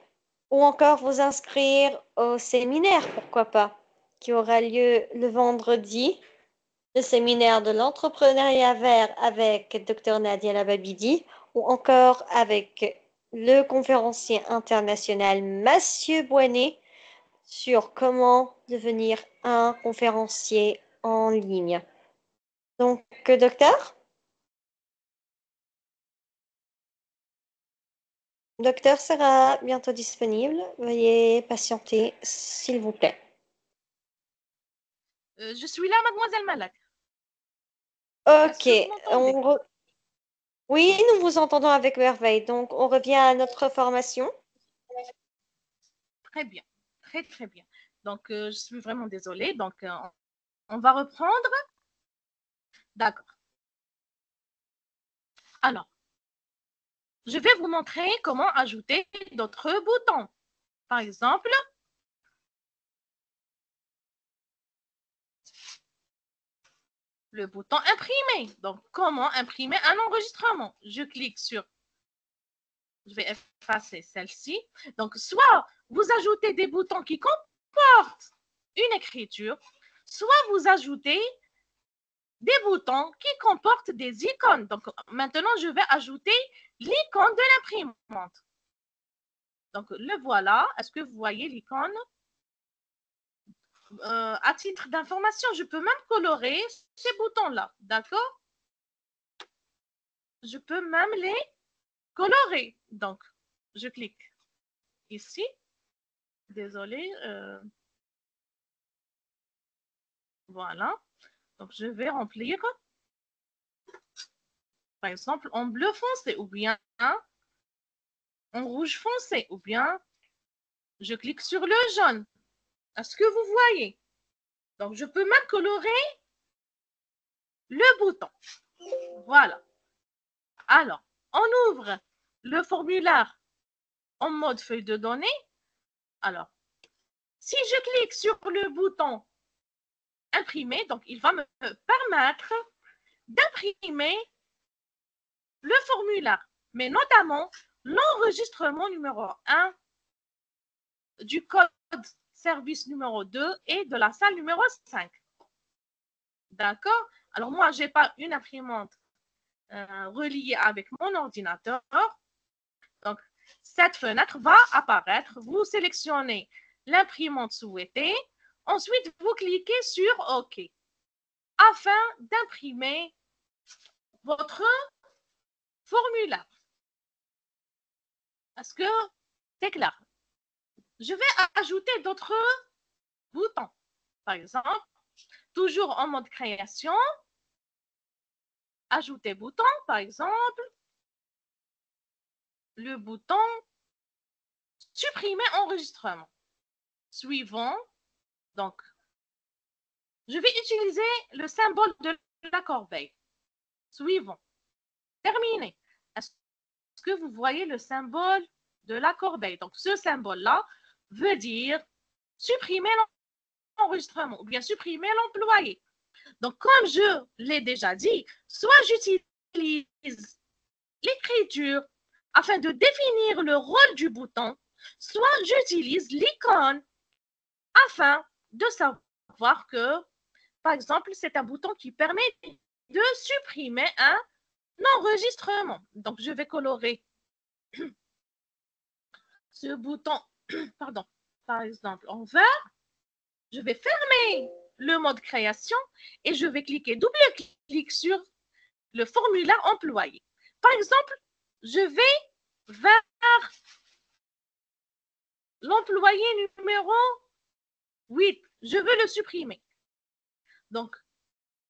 ou encore vous inscrire au séminaire, pourquoi pas, qui aura lieu le vendredi, le séminaire de l'entrepreneuriat vert avec Dr Nadia Lababidi ou encore avec le conférencier international Mathieu Boinet sur comment devenir un conférencier en ligne. Donc, docteur? Docteur sera bientôt disponible. Veuillez patienter, s'il vous plaît. Je suis là, mademoiselle Malak. Ok. Oui, nous vous entendons avec merveille. Donc, on revient à notre formation. Très bien. Très, très bien. Donc, je suis vraiment désolée. Donc, on va reprendre. D'accord. Alors, je vais vous montrer comment ajouter d'autres boutons. Par exemple, le bouton imprimer. Donc, comment imprimer un enregistrement? Je clique sur, je vais effacer celle-ci. Donc, soit vous ajoutez des boutons qui comportent une écriture, soit vous ajoutez des boutons qui comportent des icônes. Donc, maintenant, je vais ajouter l'icône de l'imprimante. Donc, le voilà. Est-ce que vous voyez l'icône? À titre d'information, je peux même colorer ces boutons-là, d'accord? Je peux même les colorer. Donc, je clique ici. Désolée. Voilà. Donc, je vais remplir, par exemple, en bleu foncé ou bien en rouge foncé ou bien je clique sur le jaune. Est-ce que vous voyez? Donc, je peux même colorer le bouton. Voilà. Alors, on ouvre le formulaire en mode feuille de données. Alors, si je clique sur le bouton imprimer, donc il va me permettre d'imprimer le formulaire, mais notamment l'enregistrement numéro 1 du code service numéro 2 et de la salle numéro 5. D'accord? Alors moi, je n'ai pas une imprimante reliée avec mon ordinateur. Donc, cette fenêtre va apparaître. Vous sélectionnez l'imprimante souhaitée. Ensuite, vous cliquez sur OK afin d'imprimer votre formulaire. Est-ce que c'est clair? Je vais ajouter d'autres boutons. Par exemple, toujours en mode création, ajouter bouton, par exemple, le bouton supprimer enregistrement. Suivant, donc, je vais utiliser le symbole de la corbeille. Suivant. Terminé. Est-ce que vous voyez le symbole de la corbeille? Donc, ce symbole-là veut dire supprimer l'enregistrement ou bien supprimer l'employé. Donc, comme je l'ai déjà dit, soit j'utilise l'écriture afin de définir le rôle du bouton, soit j'utilise l'icône afin de savoir que, par exemple, c'est un bouton qui permet de supprimer un enregistrement. Donc, je vais colorer ce bouton, pardon, par exemple, en vert. Je vais fermer le mode création et je vais cliquer double-clic sur le formulaire employé. Par exemple, je vais vers l'employé numéro 8. Je veux le supprimer. Donc,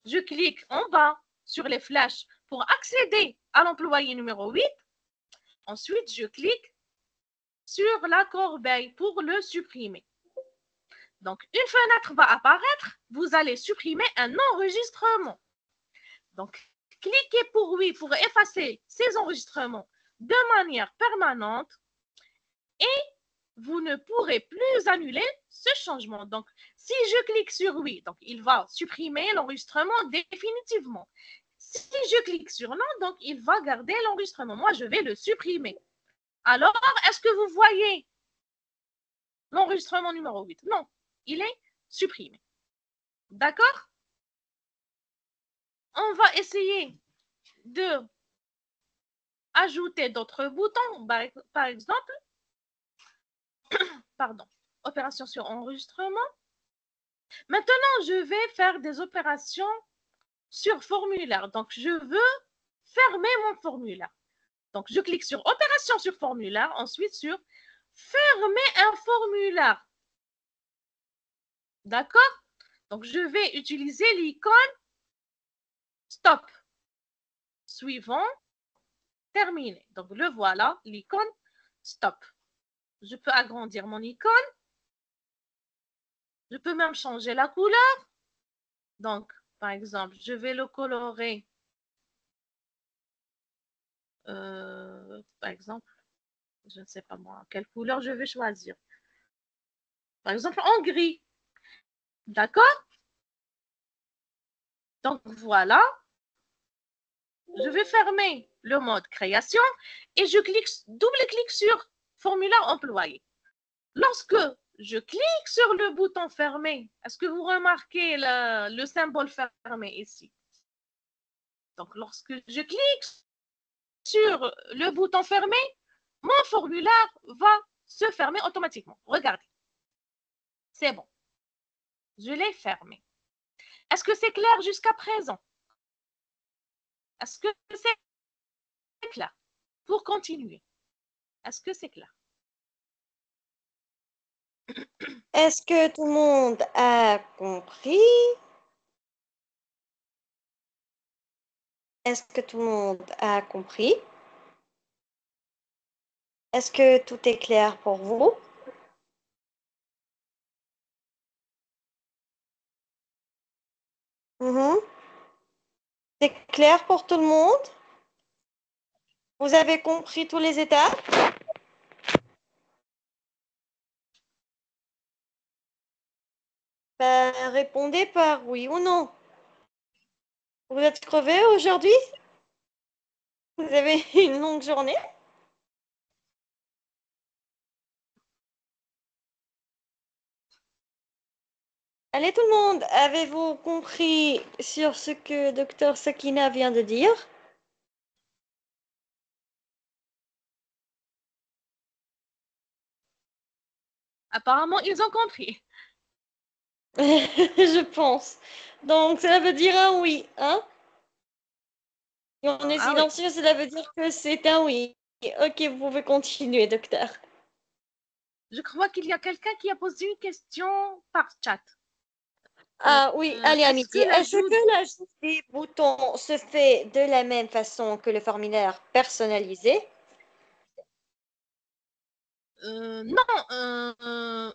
je clique en bas sur les flèches pour accéder à l'employé numéro 8. Ensuite, je clique sur la corbeille pour le supprimer. Donc, une fenêtre va apparaître. Vous allez supprimer un enregistrement. Donc, cliquez pour oui pour effacer ces enregistrements de manière permanente et vous ne pourrez plus annuler ce changement. Donc, si je clique sur oui, donc il va supprimer l'enregistrement définitivement. Si je clique sur non, donc il va garder l'enregistrement. Moi, je vais le supprimer. Alors, est-ce que vous voyez l'enregistrement numéro 8? Non, il est supprimé. D'accord? On va essayer de ajouter d'autres boutons. Par exemple, pardon, opération sur enregistrement. Maintenant, je vais faire des opérations sur formulaire. Donc, je veux fermer mon formulaire. Donc, je clique sur opération sur formulaire, ensuite sur fermer un formulaire. D'accord? Donc, je vais utiliser l'icône stop. Suivant, terminé. Donc, le voilà, l'icône stop. Je peux agrandir mon icône. Je peux même changer la couleur. Donc, par exemple, je vais le colorer Par exemple, je ne sais pas moi, quelle couleur je vais choisir. Par exemple, en gris. D'accord? Donc, voilà. Je vais fermer le mode création et je double-clique sur formulaire employé. Lorsque je clique sur le bouton fermé, est-ce que vous remarquez le symbole fermé ici? Donc, lorsque je clique sur le bouton fermé, mon formulaire va se fermer automatiquement. Regardez. C'est bon. Je l'ai fermé. Est-ce que c'est clair jusqu'à présent? Est-ce que c'est clair? Pour continuer, est-ce que c'est clair? Est-ce que tout le monde a compris? Est-ce que tout le monde a compris? Est-ce que tout est clair pour vous? C'est clair pour tout le monde? Vous avez compris tous les étapes? Ben, répondez par oui ou non. Vous êtes crevé aujourd'hui? Vous avez une longue journée? Allez tout le monde, avez-vous compris sur ce que Dr Sakina vient de dire? Apparemment, ils ont compris. Je pense. Donc, cela veut dire un oui, hein? Si on est Ah oui. silencieux, cela veut dire que c'est un oui. Ok, vous pouvez continuer, docteur. Je crois qu'il y a quelqu'un qui a posé une question par chat. Ah oui, allez Est-ce Amity, que est-ce l'ajout... que l'ajout des boutons se fait de la même façon que le formulaire personnalisé? Non,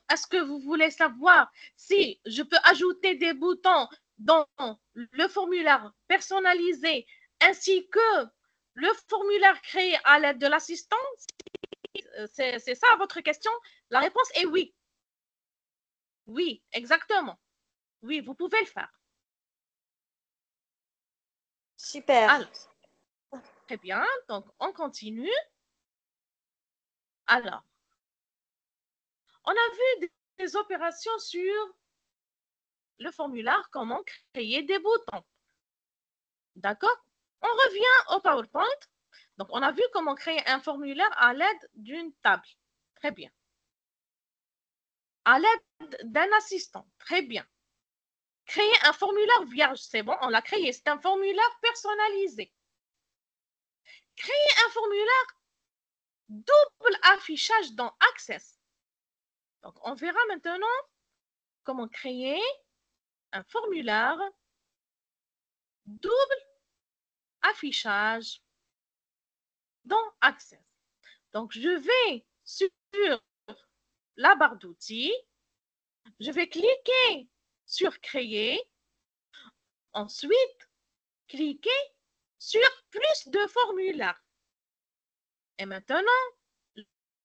est-ce que vous voulez savoir si je peux ajouter des boutons dans le formulaire personnalisé ainsi que le formulaire créé à l'aide de l'assistant? C'est ça votre question? La réponse est oui. Oui, exactement. Oui, vous pouvez le faire. Super. Alors, très bien. Donc, on continue. Alors, on a vu des opérations sur le formulaire, comment créer des boutons. D'accord? On revient au PowerPoint. Donc, on a vu comment créer un formulaire à l'aide d'une table. Très bien. À l'aide d'un assistant. Très bien. Créer un formulaire vierge, c'est bon, on l'a créé. C'est un formulaire personnalisé. Créer un formulaire double affichage dans Access. Donc, on verra maintenant comment créer un formulaire double affichage dans Access. Donc, je vais sur la barre d'outils. Je vais cliquer sur Créer. Ensuite, cliquer sur Plus de formulaires. Et maintenant,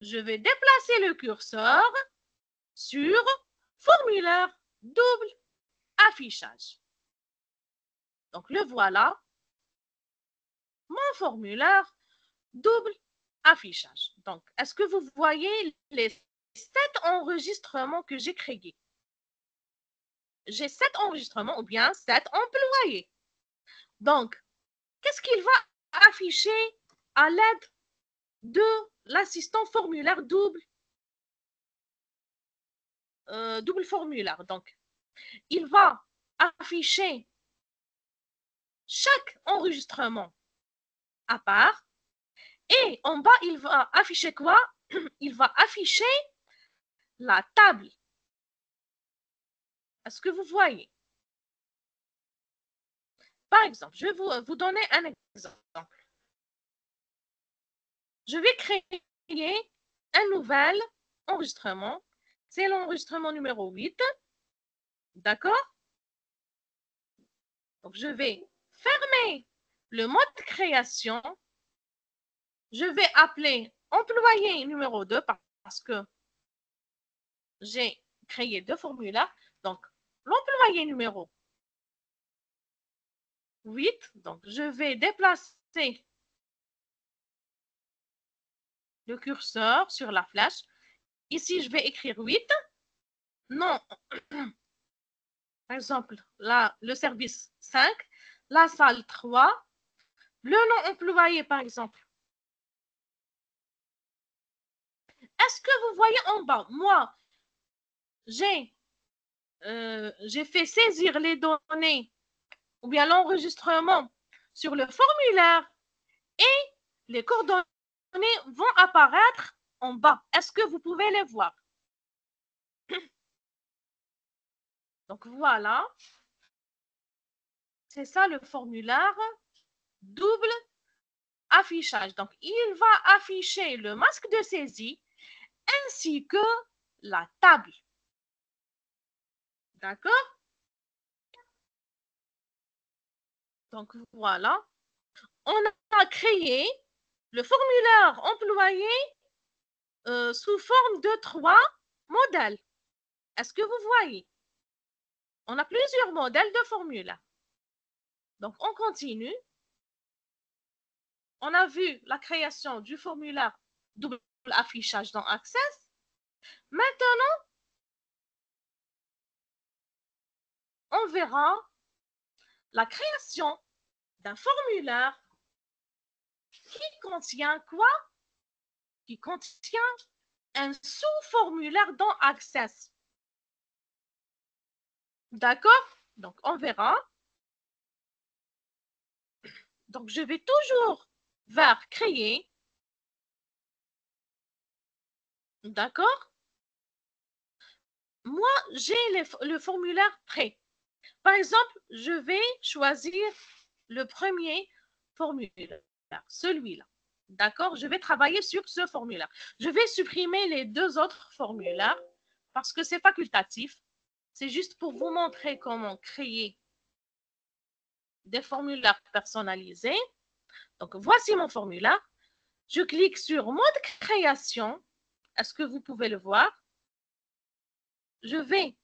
je vais déplacer le curseur sur Formulaire double affichage. Donc, le voilà, mon formulaire double affichage. Donc, est-ce que vous voyez les 7 enregistrements que j'ai créés? J'ai 7 enregistrements ou bien 7 employés. Donc, qu'est-ce qu'il va afficher à l'aide de l'assistant formulaire double formulaire? Donc, il va afficher chaque enregistrement à part et en bas, il va afficher quoi? Il va afficher la table. Est-ce que vous voyez? Par exemple, je vais vous donner un exemple. Je vais créer un nouvel enregistrement. C'est l'enregistrement numéro 8. D'accord? Donc, je vais fermer le mode création. je vais appeler employé numéro 2 parce que j'ai créé 2 formulaires. Donc, l'employé numéro 8. Donc, je vais déplacer le curseur sur la flèche. Ici, je vais écrire 8. Non, par exemple, là, le service 5, la salle 3, le nom employé, par exemple. Est-ce que vous voyez en bas? Moi, j'ai fait saisir les données ou bien l'enregistrement sur le formulaire et les coordonnées vont apparaître en bas. Est-ce que vous pouvez les voir? Donc voilà, c'est ça le formulaire double affichage. Donc il va afficher le masque de saisie ainsi que la table. D'accord? Donc voilà, on a créé le formulaire employé sous forme de 3 modèles. Est-ce que vous voyez? On a plusieurs modèles de formulaire. Donc, on continue. On a vu la création du formulaire double affichage dans Access. Maintenant, on verra la création d'un formulaire qui contient quoi? Qui contient un sous-formulaire dans Access. D'accord? Donc, on verra. Donc, je vais toujours vers créer. D'accord? Moi, j'ai le formulaire prêt. Par exemple, je vais choisir le premier formulaire, celui-là. D'accord? Je vais travailler sur ce formulaire. Je vais supprimer les 2 autres formulaires parce que c'est facultatif. C'est juste pour vous montrer comment créer des formulaires personnalisés. Donc, voici mon formulaire. Je clique sur mode création. Est-ce que vous pouvez le voir? Je vais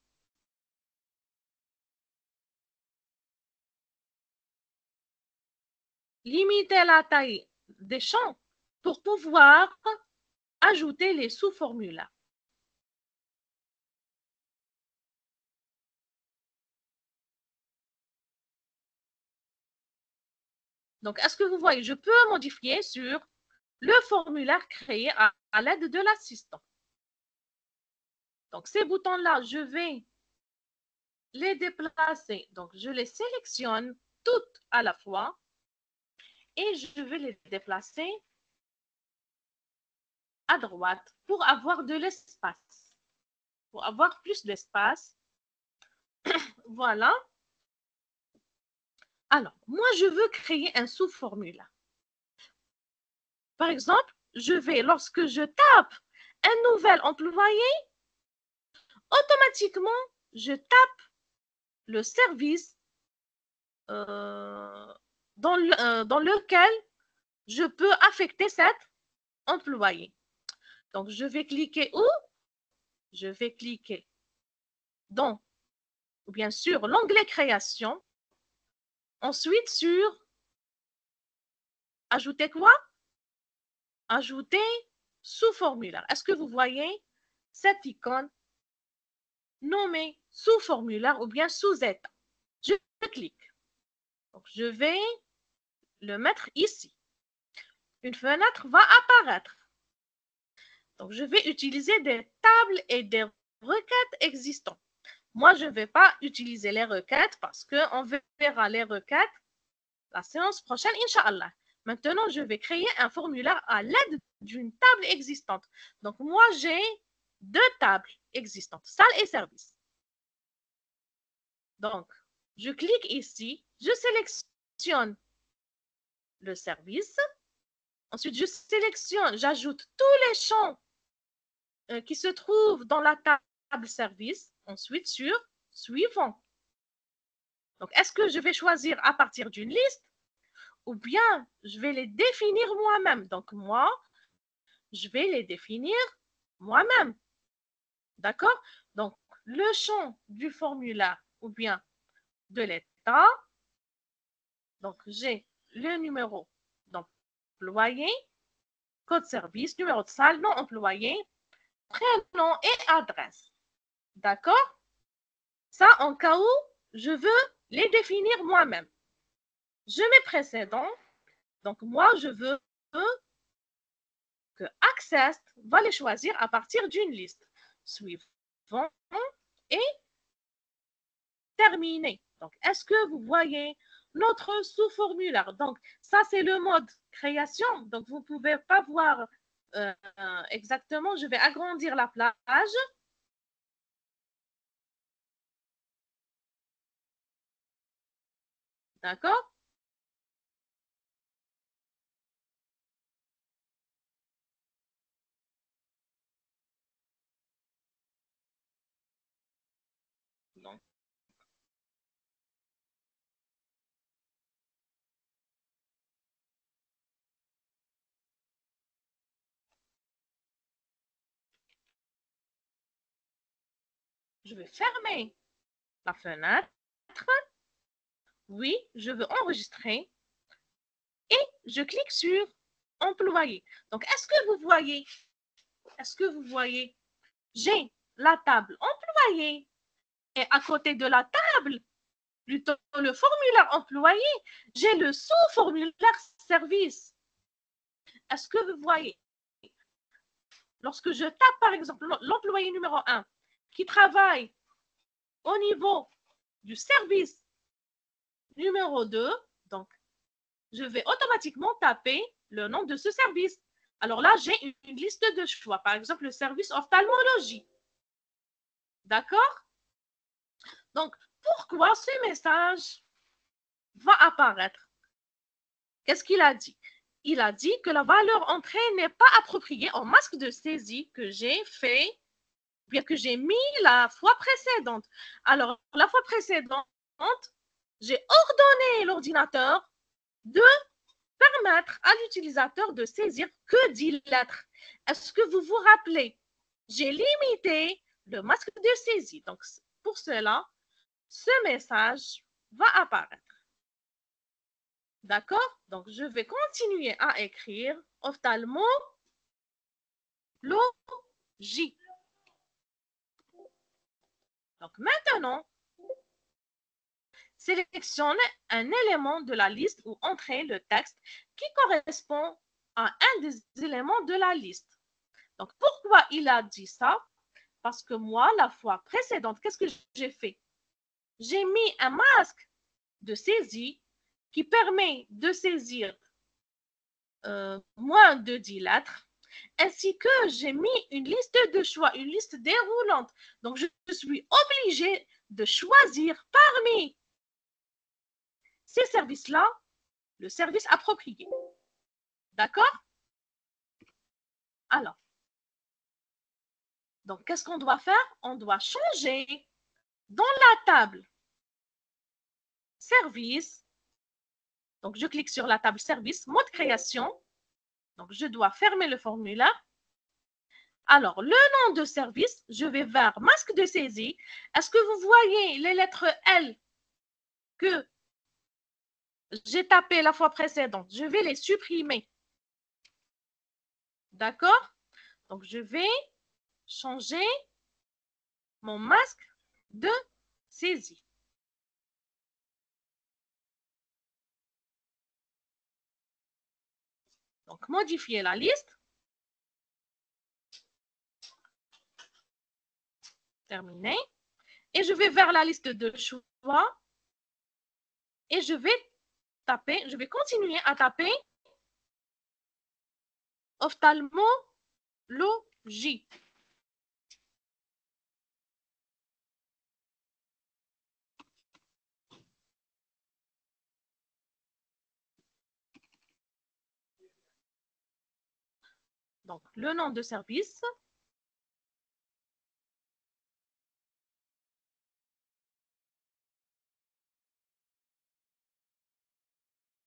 limiter la taille des champs pour pouvoir ajouter les sous-formulaires. Donc, est-ce que vous voyez? Je peux modifier sur le formulaire créé à l'aide de l'assistant. Donc, ces boutons-là, je vais les déplacer. Donc, je les sélectionne toutes à la fois et je vais les déplacer à droite pour avoir de l'espace, pour avoir plus d'espace. Voilà. Alors, moi, je veux créer un sous-formulaire. Par exemple, je vais, lorsque je tape un nouvel employé, automatiquement, je tape le service dans lequel je peux affecter cet employé. Donc, je vais cliquer où? Je vais cliquer dans, bien sûr, l'onglet création. Ensuite, sur ajouter quoi? Ajouter sous-formulaire. Est-ce que vous voyez cette icône nommée sous-formulaire ou bien sous-état? Je clique. Donc, je vais le mettre ici. Une fenêtre va apparaître. Donc, je vais utiliser des tables et des requêtes existantes. Moi, je ne vais pas utiliser les requêtes parce qu'on verra les requêtes la séance prochaine, Inch'Allah. Maintenant, je vais créer un formulaire à l'aide d'une table existante. Donc, moi, j'ai 2 tables existantes, salle et service. Donc, je clique ici, je sélectionne le service. Ensuite, je sélectionne, j'ajoute tous les champs qui se trouvent dans la table service. Ensuite, sur suivant. Donc, est-ce que je vais choisir à partir d'une liste ou bien je vais les définir moi-même. Donc, moi, je vais les définir moi-même. D'accord? Donc, le champ du formulaire ou bien de l'état, donc j'ai le numéro d'employé, code service, numéro de salle, nom employé, prénom et adresse. D'accord? Ça, en cas où je veux les définir moi-même. Je mets précédent. Donc, moi, je veux que Access va les choisir à partir d'une liste. Suivant et terminé. Donc, est-ce que vous voyez notre sous-formulaire? Donc, ça, c'est le mode création. Donc, vous ne pouvez pas voir exactement. Je vais agrandir la plage. D'accord? Donc, je vais fermer la fenêtre. Oui, je veux enregistrer. Et je clique sur employé. Donc, est-ce que vous voyez, j'ai la table employé et à côté de la table, plutôt le formulaire employé, j'ai le sous-formulaire service. Est-ce que vous voyez? Lorsque je tape, par exemple, l'employé numéro 1 qui travaille au niveau du service numéro 2, donc je vais automatiquement taper le nom de ce service. Alors là, j'ai une liste de choix. Par exemple, le service ophtalmologie. D'accord? Donc, pourquoi ce message va apparaître? Qu'est-ce qu'il a dit? Il a dit que la valeur entrée n'est pas appropriée au masque de saisie que j'ai fait, bien que j'ai mis la fois précédente. Alors, la fois précédente, j'ai ordonné l'ordinateur de permettre à l'utilisateur de saisir que 10 lettres. Est-ce que vous vous rappelez? J'ai limité le masque de saisie. Donc, pour cela, ce message va apparaître. D'accord? Donc, je vais continuer à écrire ophtalmologie. Donc, maintenant, sélectionne un élément de la liste ou entrer le texte qui correspond à un des éléments de la liste. Donc, pourquoi il a dit ça? Parce que moi, la fois précédente, qu'est-ce que j'ai fait? J'ai mis un masque de saisie qui permet de saisir moins de 10 lettres, ainsi que j'ai mis une liste de choix, une liste déroulante. Donc, je suis obligée de choisir parmi ces services-là le service approprié. D'accord? Alors, donc, qu'est-ce qu'on doit faire? On doit changer dans la table service. Donc, je clique sur la table service, mode création. Donc, je dois fermer le formulaire. Alors, le nom de service, je vais vers masque de saisie. Est-ce que vous voyez les lettres L que j'ai tapées la fois précédente? Je vais les supprimer. D'accord? Donc, je vais changer mon masque de saisie. Donc, modifier la liste. Terminé. Et je vais vers la liste de choix. Et je vais continuer à taper ophtalmologie. Donc, le nom de service.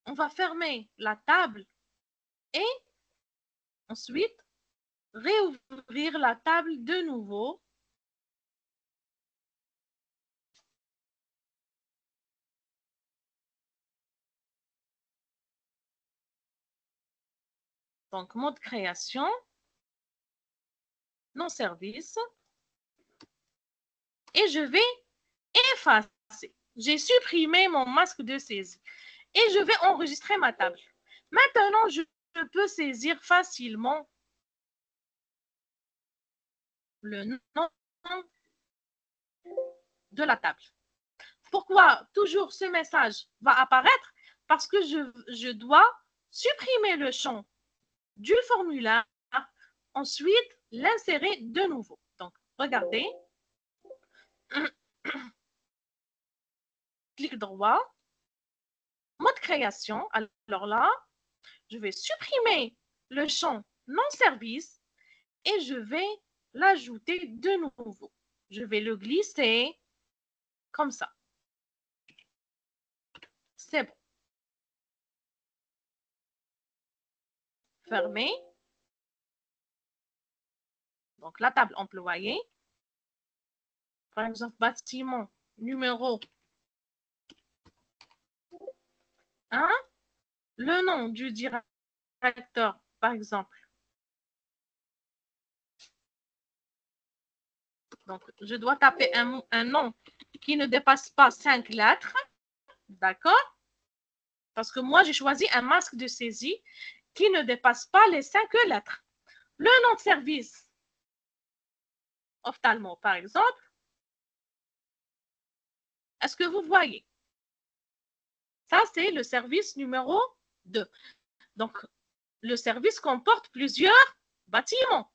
on va fermer la table et ensuite réouvrir la table de nouveau. Donc, mode création, non service. Et je vais effacer. J'ai supprimé mon masque de saisie. Et je vais enregistrer ma table. Maintenant, je peux saisir facilement le nom de la table. Pourquoi toujours ce message va apparaître? Parce que je dois supprimer le champ du formulaire, ensuite l'insérer de nouveau. Donc, regardez. Clic droit, mode création. Alors là, je vais supprimer le champ non service et je vais l'ajouter de nouveau. Je vais le glisser comme ça. C'est bon. Fermé. Donc, la table employée. Par exemple, bâtiment numéro 1. Le nom du directeur, par exemple. Donc, je dois taper un nom qui ne dépasse pas 5 lettres. D'accord? Parce que moi, j'ai choisi un masque de saisie qui ne dépasse pas les 5 lettres. Le nom de service, ophtalmo, par exemple. Est-ce que vous voyez? Ça, c'est le service numéro 2. Donc, le service comporte plusieurs bâtiments.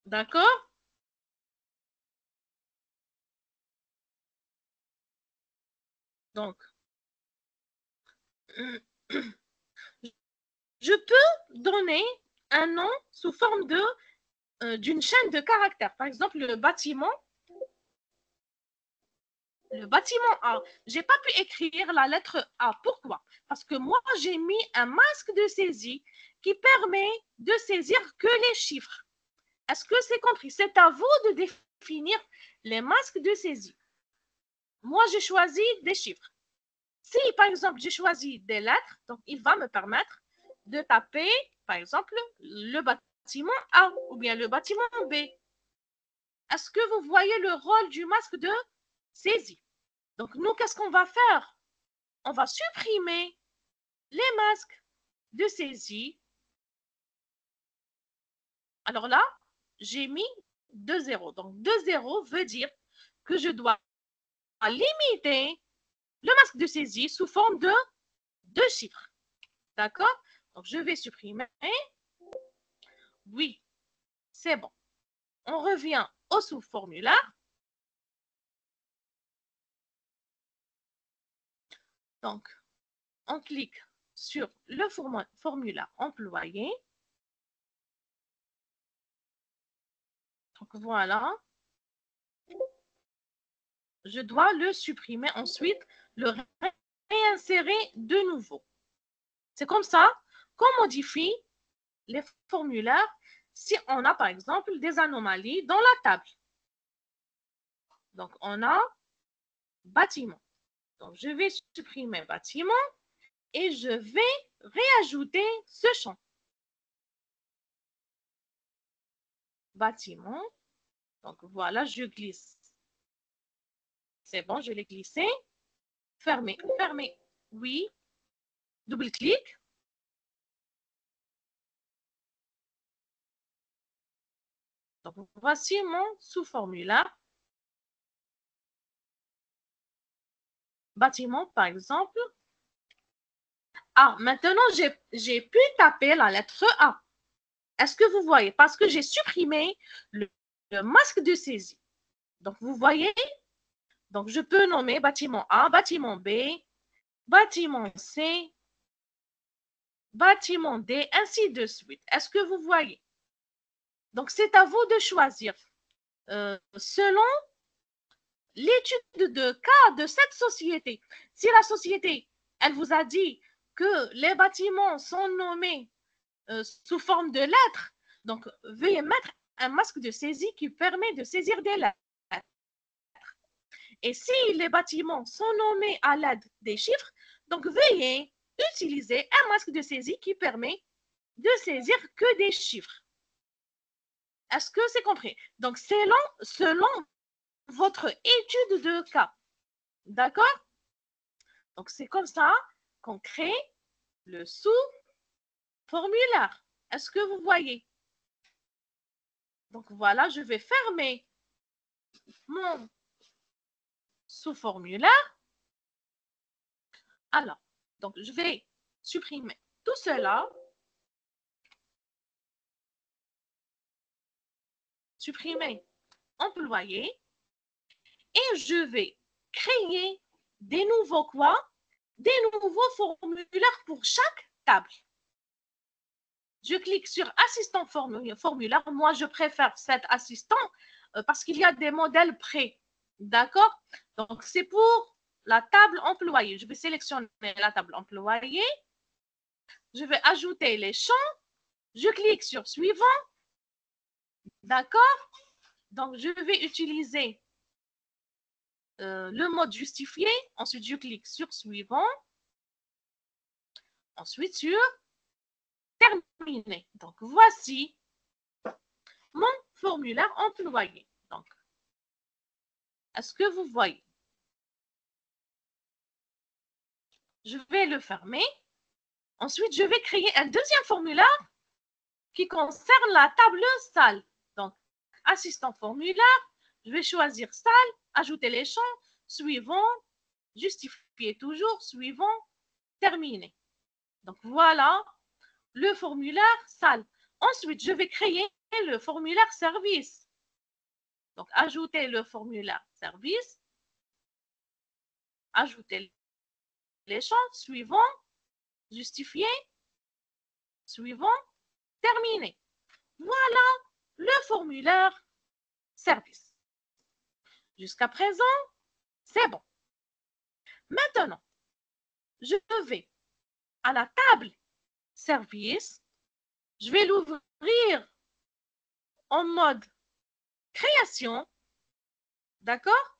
D'accord? Donc, je peux donner un nom sous forme d'une chaîne de caractères. Par exemple, le bâtiment A. Je n'ai pas pu écrire la lettre A. Pourquoi? Parce que moi, j'ai mis un masque de saisie qui permet de saisir que les chiffres. Est-ce que c'est compris? C'est à vous de définir les masques de saisie. Moi, j'ai choisi des chiffres. Si, par exemple, j'ai choisi des lettres, donc il va me permettre de taper, par exemple, le bâtiment A ou bien le bâtiment B. Est-ce que vous voyez le rôle du masque de saisie? Donc, nous, qu'est-ce qu'on va faire? On va supprimer les masques de saisie. Alors là, j'ai mis 2 zéros. Donc, 2 zéros veut dire que je dois limiter le masque de saisie sous forme de 2 chiffres. D'accord? Donc, je vais supprimer. Oui, c'est bon. On revient au sous-formulaire. Donc, on clique sur le formulaire employé. Donc, voilà. Je dois le supprimer ensuite, le réinsérer de nouveau. C'est comme ça qu'on modifie les formulaires si on a, par exemple, des anomalies dans la table. Donc, on a bâtiment. Donc, je vais supprimer bâtiment et je vais réajouter ce champ. Bâtiment. Donc, voilà, je glisse. C'est bon, je l'ai glissé. Fermé, fermé. Oui. Double-clic. Donc, voici mon sous-formulaire. Bâtiment, par exemple. Ah, maintenant, j'ai pu taper la lettre A. Est-ce que vous voyez? Parce que j'ai supprimé le masque de saisie. Donc, vous voyez? Donc, je peux nommer bâtiment A, bâtiment B, bâtiment C, bâtiment D, ainsi de suite. Est-ce que vous voyez? Donc, c'est à vous de choisir. Selon l'étude de cas de cette société. Si la société elle vous a dit que les bâtiments sont nommés sous forme de lettres. Donc, veuillez mettre un masque de saisie qui permet de saisir des lettres. Et si les bâtiments sont nommés à l'aide des chiffres, donc veuillez utiliser un masque de saisie qui permet de saisir que des chiffres. Est-ce que c'est compris? Donc, selon votre étude de cas. D'accord? Donc, c'est comme ça qu'on crée le sous-formulaire. Est-ce que vous voyez? Donc, voilà, je vais fermer mon sous-formulaire. Alors, donc, je vais supprimer tout cela. Supprimer employé. Et je vais créer des nouveaux quoi? Des nouveaux formulaires pour chaque table. Je clique sur assistant formulaire. Moi, je préfère cet assistant parce qu'il y a des modèles prêts. D'accord? Donc, c'est pour la table employée. Je vais sélectionner la table employée. Je vais ajouter les champs. Je clique sur suivant. D'accord? Donc, je vais utiliser le mode justifié. Ensuite, je clique sur suivant. Ensuite, sur terminer. Donc, voici mon formulaire employé. Donc, est-ce que vous voyez? Je vais le fermer. Ensuite, je vais créer un deuxième formulaire qui concerne la table salle. Donc, assistant formulaire, je vais choisir salle, ajouter les champs, suivant, justifier toujours, suivant, terminer. Donc, voilà le formulaire salle. Ensuite, je vais créer le formulaire service. Donc, ajouter le formulaire service, ajouter les champs, suivant, justifier, suivant, terminer. Voilà le formulaire service. Jusqu'à présent, c'est bon. Maintenant, je vais à la table service. Je vais l'ouvrir en mode création. D'accord?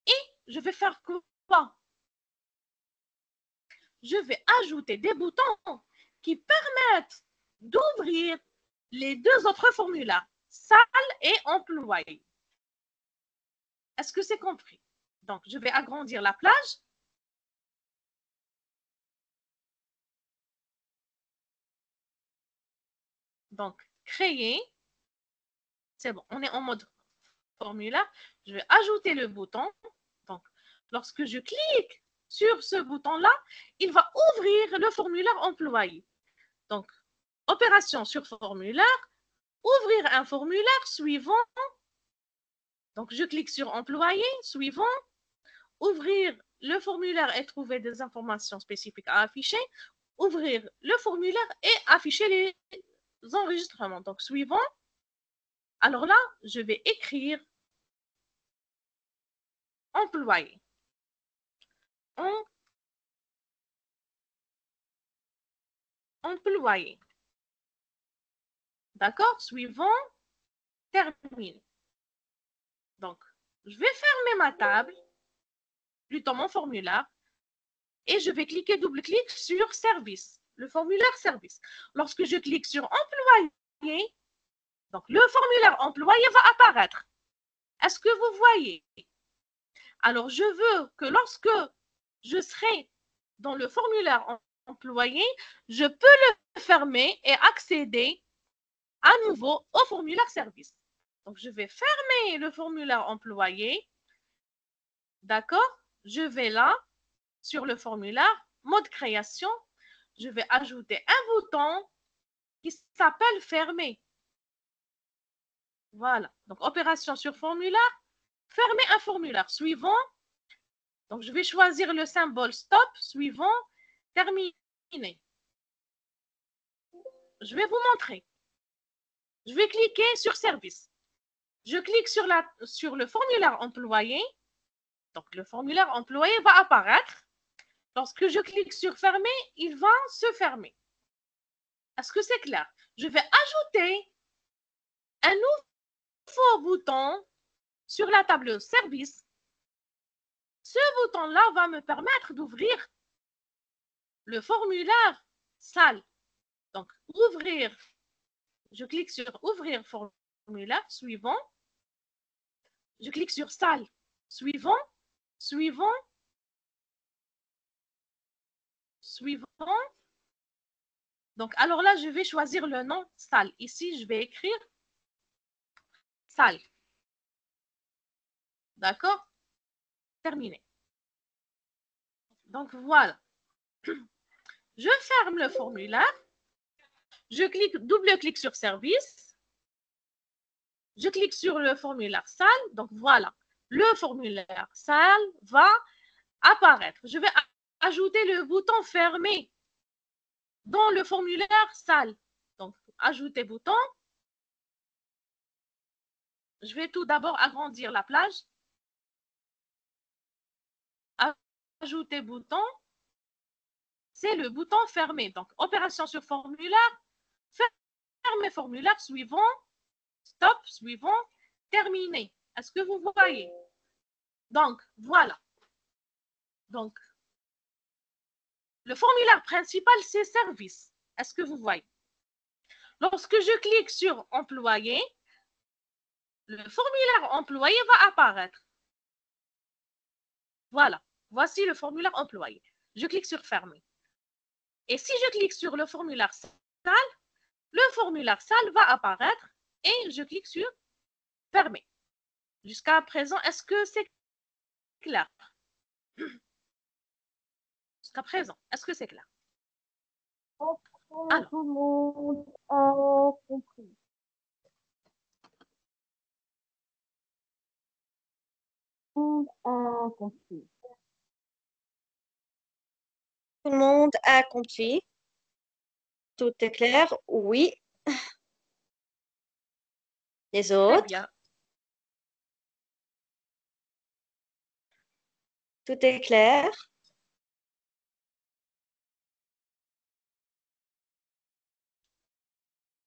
Et je vais faire quoi? Je vais ajouter des boutons qui permettent d'ouvrir les deux autres formulaires, salle et employé. Est-ce que c'est compris? Donc, je vais agrandir la plage. Donc, créer. C'est bon, on est en mode formulaire. Je vais ajouter le bouton. Donc, lorsque je clique sur ce bouton-là, il va ouvrir le formulaire employé. Donc, opération sur formulaire, ouvrir un formulaire suivant. Donc, je clique sur employé, suivant, ouvrir le formulaire et trouver des informations spécifiques à afficher, ouvrir le formulaire et afficher les enregistrements. Donc, suivant. Alors là, je vais écrire employé. Employé. D'accord? Suivant, termine. Donc, je vais fermer ma table, plutôt mon formulaire, et je vais cliquer double-clic sur service, le formulaire service. Lorsque je clique sur employé, donc le formulaire employé va apparaître. Est-ce que vous voyez? Alors, je veux que lorsque je serai dans le formulaire employé, je peux le fermer et accéder à nouveau au formulaire service. Donc, je vais fermer le formulaire employé. D'accord? Je vais là, sur le formulaire, mode création. Je vais ajouter un bouton qui s'appelle fermer. Voilà. Donc, opération sur formulaire. Fermer un formulaire. Suivant. Donc, je vais choisir le symbole stop. Suivant. Terminer. Je vais vous montrer. Je vais cliquer sur service. Je clique sur le formulaire employé. Donc, le formulaire employé va apparaître. Lorsque je clique sur fermer, il va se fermer. Est-ce que c'est clair? Je vais ajouter un nouveau bouton sur la table service. Ce bouton-là va me permettre d'ouvrir le formulaire salle. Donc, ouvrir. Je clique sur ouvrir formulaire suivant. Je clique sur salle suivant, suivant, suivant. Donc, alors là, je vais choisir le nom salle. Ici, je vais écrire salle. D'accord? Terminé. Donc, voilà. Je ferme le formulaire. Je clique, double-clic sur service. Je clique sur le formulaire salle. Donc, voilà. Le formulaire salle va apparaître. Je vais ajouter le bouton fermé dans le formulaire salle. Donc, ajouter bouton. Je vais tout d'abord agrandir la plage. Ajouter bouton. C'est le bouton fermé. Donc, opération sur formulaire. Fermer formulaire suivant. Stop, suivant. Terminé. Est-ce que vous voyez? Donc, voilà. Donc, le formulaire principal, c'est service. Est-ce que vous voyez? Lorsque je clique sur employé, le formulaire employé va apparaître. Voilà. Voici le formulaire employé. Je clique sur fermer. Et si je clique sur le formulaire salle, le formulaire salle va apparaître et je clique sur fermer. Jusqu'à présent, est-ce que c'est clair? Jusqu'à présent, est-ce que c'est clair? Alors, tout le monde a compris. Tout le monde a compris. Tout le monde a compris. Tout est clair? Oui. Les très autres? bien. Tout est clair?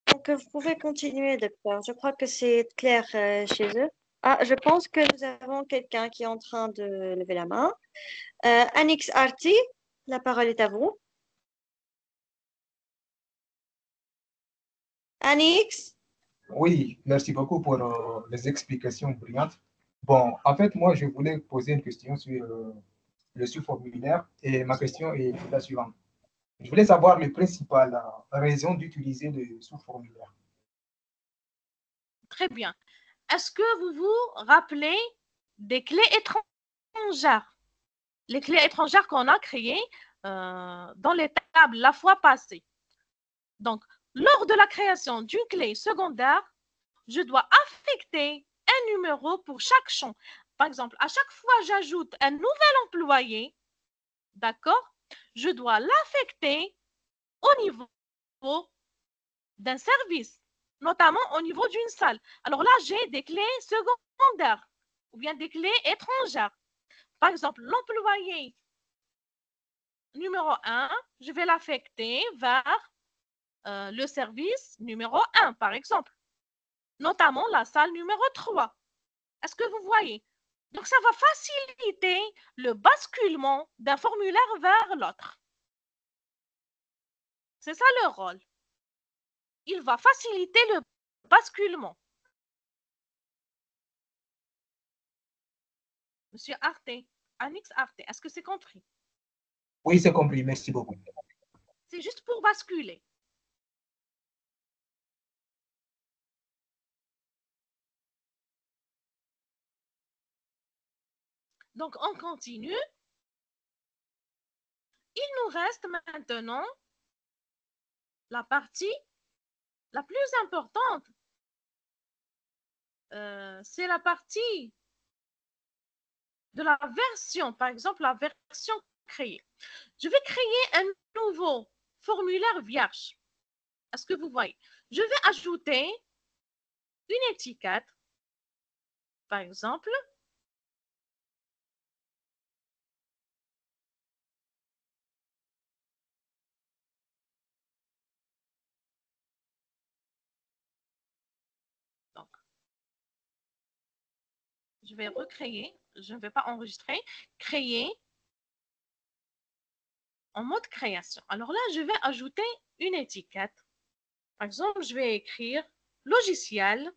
Donc, vous pouvez continuer, docteur. Je crois que c'est clair chez eux. Ah, je pense que nous avons quelqu'un qui est en train de lever la main. Anix Arti, la parole est à vous. Anix? Oui, merci beaucoup pour les explications brillantes. Bon, en fait, moi, je voulais poser une question sur le sous-formulaire et ma question est la suivante. Je voulais savoir les principales raisons d'utiliser le sous-formulaire. Très bien. Est-ce que vous vous rappelez des clés étrangères? Les clés étrangères qu'on a créées dans les tables la fois passée. Donc, lors de la création d'une clé secondaire, je dois affecter un numéro pour chaque champ. Par exemple, à chaque fois j'ajoute un nouvel employé, d'accord? Je dois l'affecter au niveau d'un service, notamment au niveau d'une salle. Alors là, j'ai des clés secondaires ou bien des clés étrangères. Par exemple, l'employé numéro 1, je vais l'affecter vers le service numéro 1, par exemple, notamment la salle numéro 3. Est-ce que vous voyez? Donc, ça va faciliter le basculement d'un formulaire vers l'autre. C'est ça le rôle. Il va faciliter le basculement. Monsieur Arte, Anix Arte, est-ce que c'est compris? Oui, c'est compris. Merci beaucoup. C'est juste pour basculer. Donc, on continue. Il nous reste maintenant la partie la plus importante. C'est la partie de la version, par exemple, la version créée. Je vais créer un nouveau formulaire vierge. Est-ce que vous voyez? Je vais ajouter une étiquette, par exemple. Je vais recréer. Je ne vais pas enregistrer. Créer en mode création. Alors là, je vais ajouter une étiquette. Par exemple, je vais écrire logiciel,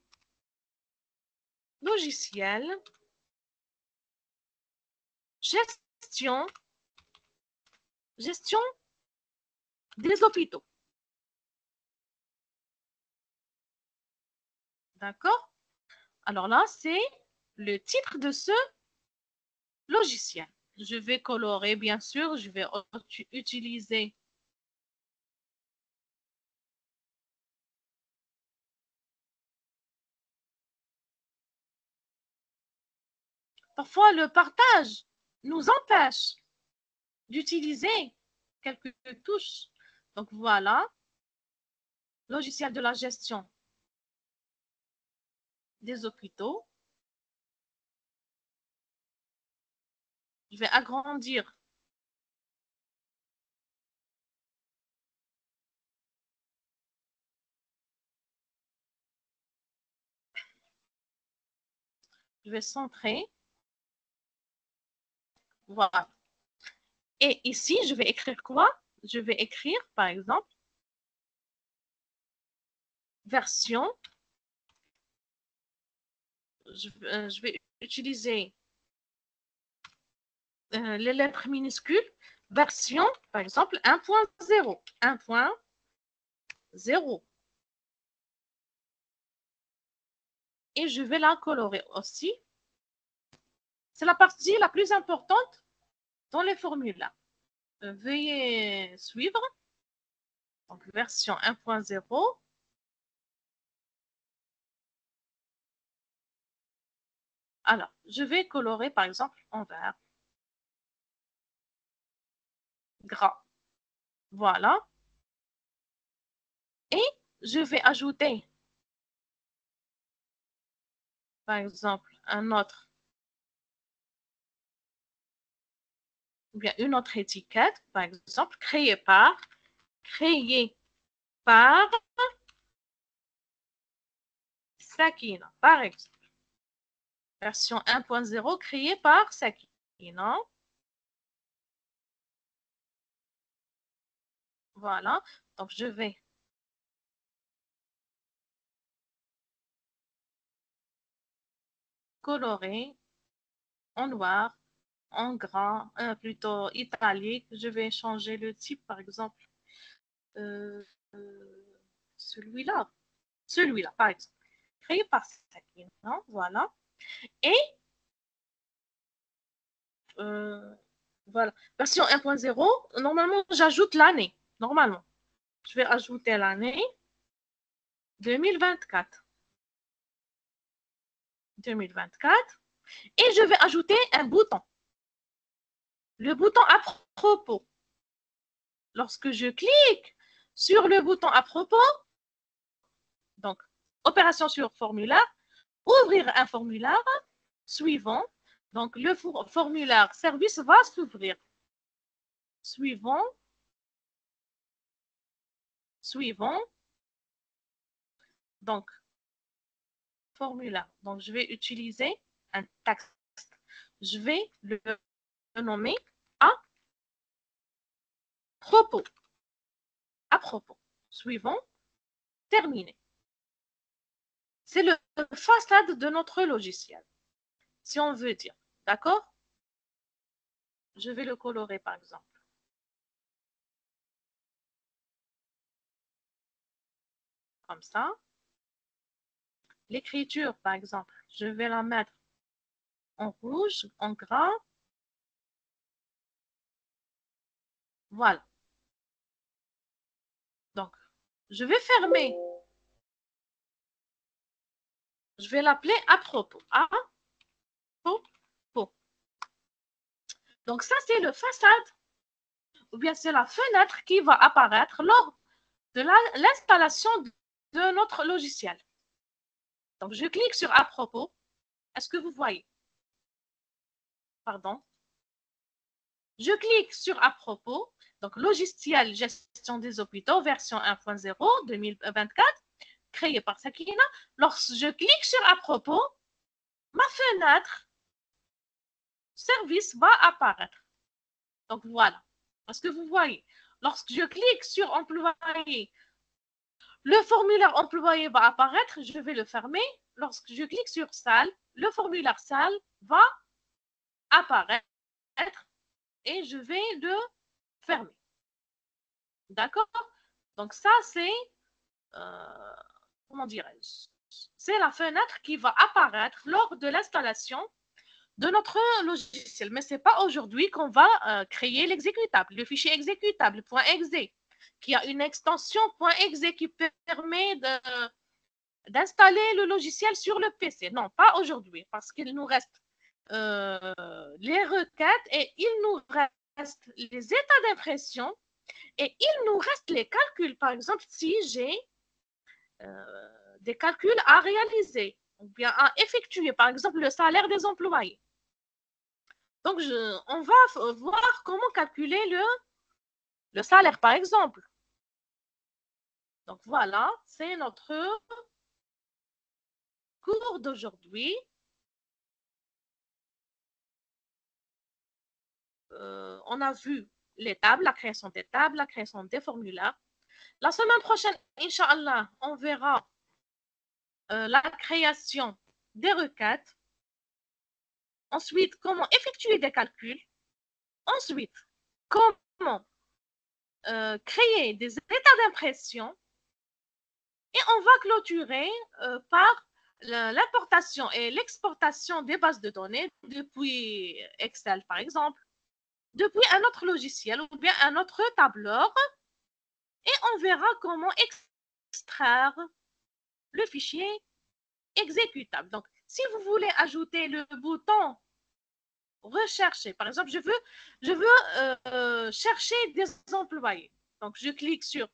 gestion des hôpitaux. D'accord? Alors là, c'est le titre de ce logiciel. Je vais colorer, bien sûr. Je vais utiliser parfois le partage nous empêche d'utiliser quelques touches. Donc voilà, logiciel de la gestion des hôpitaux. Je vais agrandir je vais centrer. Voilà. Et ici, je vais écrire quoi? Je vais écrire, par exemple, version. Je vais utiliser les lettres minuscules. Version, par exemple, 1.0. 1.0. Et je vais la colorer aussi. C'est la partie la plus importante dans les formulaires. Veuillez suivre. Donc, version 1.0. Alors, je vais colorer, par exemple, en vert. Gras. Voilà. Et je vais ajouter, par exemple, un autre, ou bien une autre étiquette, par exemple, créé par Sakina, par exemple. Version 1.0 créée par Sakina. Voilà. Donc, je vais colorer en noir, en gras, plutôt italique. Je vais changer le type, par exemple, celui-là. Celui-là, par exemple. Créé par Sakina, voilà. Et voilà. Version 1.0, normalement, j'ajoute l'année. Normalement. Je vais ajouter l'année 2024. 2024. Et je vais ajouter un bouton. Le bouton à propos. Lorsque je clique sur le bouton à propos, donc, opération sur formulaire, ouvrir un formulaire suivant. Donc, le formulaire service va s'ouvrir. Suivant. Donc, formulaire. Donc, je vais utiliser un texte. Je vais le nommer à propos. À propos. Suivant. Terminé. C'est le façade de notre logiciel. Si on veut dire. D'accord? Je vais le colorer, par exemple. Comme ça. L'écriture, par exemple, je vais la mettre en rouge, en gras. Voilà. Donc, je vais fermer. Je vais l'appeler à propos. À propos. Donc, ça, c'est le façade ou bien c'est la fenêtre qui va apparaître lors de l'installation de notre logiciel. Donc, je clique sur à propos. Est-ce que vous voyez? Pardon. Je clique sur à propos. Donc, logiciel gestion des hôpitaux, version 1.0 2024, créé par Sakina. Lorsque je clique sur à propos, ma fenêtre service va apparaître. Donc voilà. Parce que vous voyez, lorsque je clique sur employé, le formulaire employé va apparaître, je vais le fermer. Lorsque je clique sur salle, le formulaire salle va apparaître et je vais le fermer. D'accord? Donc ça, c'est, comment dirais-je? C'est la fenêtre qui va apparaître lors de l'installation de notre logiciel. Mais ce n'est pas aujourd'hui qu'on va créer l'exécutable, le fichier exécutable, .exe, qui a une extension .exe qui permet d'installer le logiciel sur le PC. Non, pas aujourd'hui, parce qu'il nous reste les requêtes et il nous reste les états d'impression et il nous reste les calculs. Par exemple, si j'ai des calculs à réaliser ou bien à effectuer, par exemple, le salaire des employés. Donc, on va voir comment calculer le salaire, par exemple. Donc, voilà, c'est notre cours d'aujourd'hui. On a vu les tables, la création des tables, la création des formulaires. La semaine prochaine, Inch'Allah, on verra la création des requêtes. Ensuite, comment effectuer des calculs. Ensuite, comment créer des états d'impression. Et on va clôturer par l'importation et l'exportation des bases de données depuis Excel, par exemple, depuis un autre logiciel ou bien un autre tableur. Et on verra comment extraire le fichier exécutable. Donc, si vous voulez ajouter le bouton rechercher, par exemple, je veux chercher des employés. Donc, je clique sur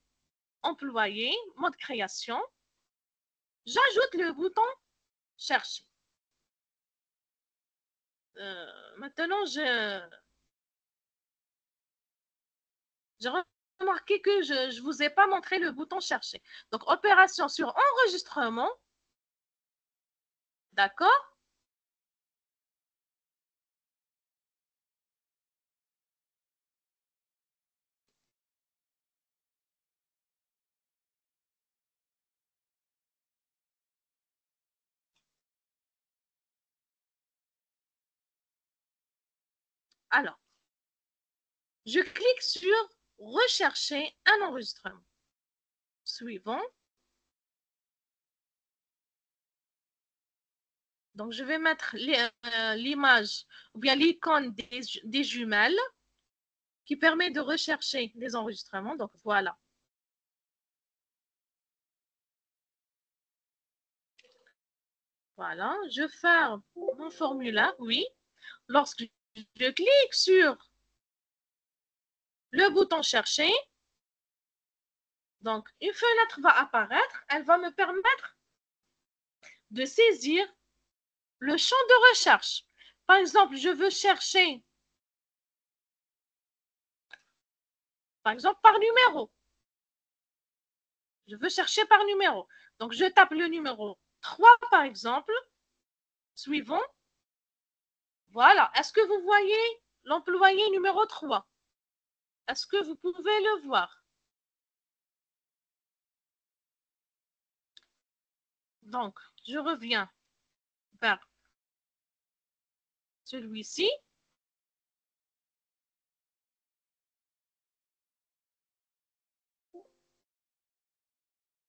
employé, mode création. J'ajoute le bouton chercher. Maintenant, j'ai remarqué que je ne vous ai pas montré le bouton chercher. Donc, opération sur enregistrement. D'accord? Alors, je clique sur rechercher un enregistrement. Suivant. Donc, je vais mettre l'image ou bien l'icône des jumelles qui permet de rechercher des enregistrements. Donc, voilà. Voilà, je ferme mon formulaire, oui. Lorsque je clique sur le bouton chercher, donc une fenêtre va apparaître, elle va me permettre de saisir le champ de recherche. Par exemple, je veux chercher, par exemple, par numéro. Je veux chercher par numéro. Donc, je tape le numéro 3, par exemple. Suivant. Voilà. Est-ce que vous voyez l'employé numéro 3? Est-ce que vous pouvez le voir? Donc, je reviens vers celui-ci.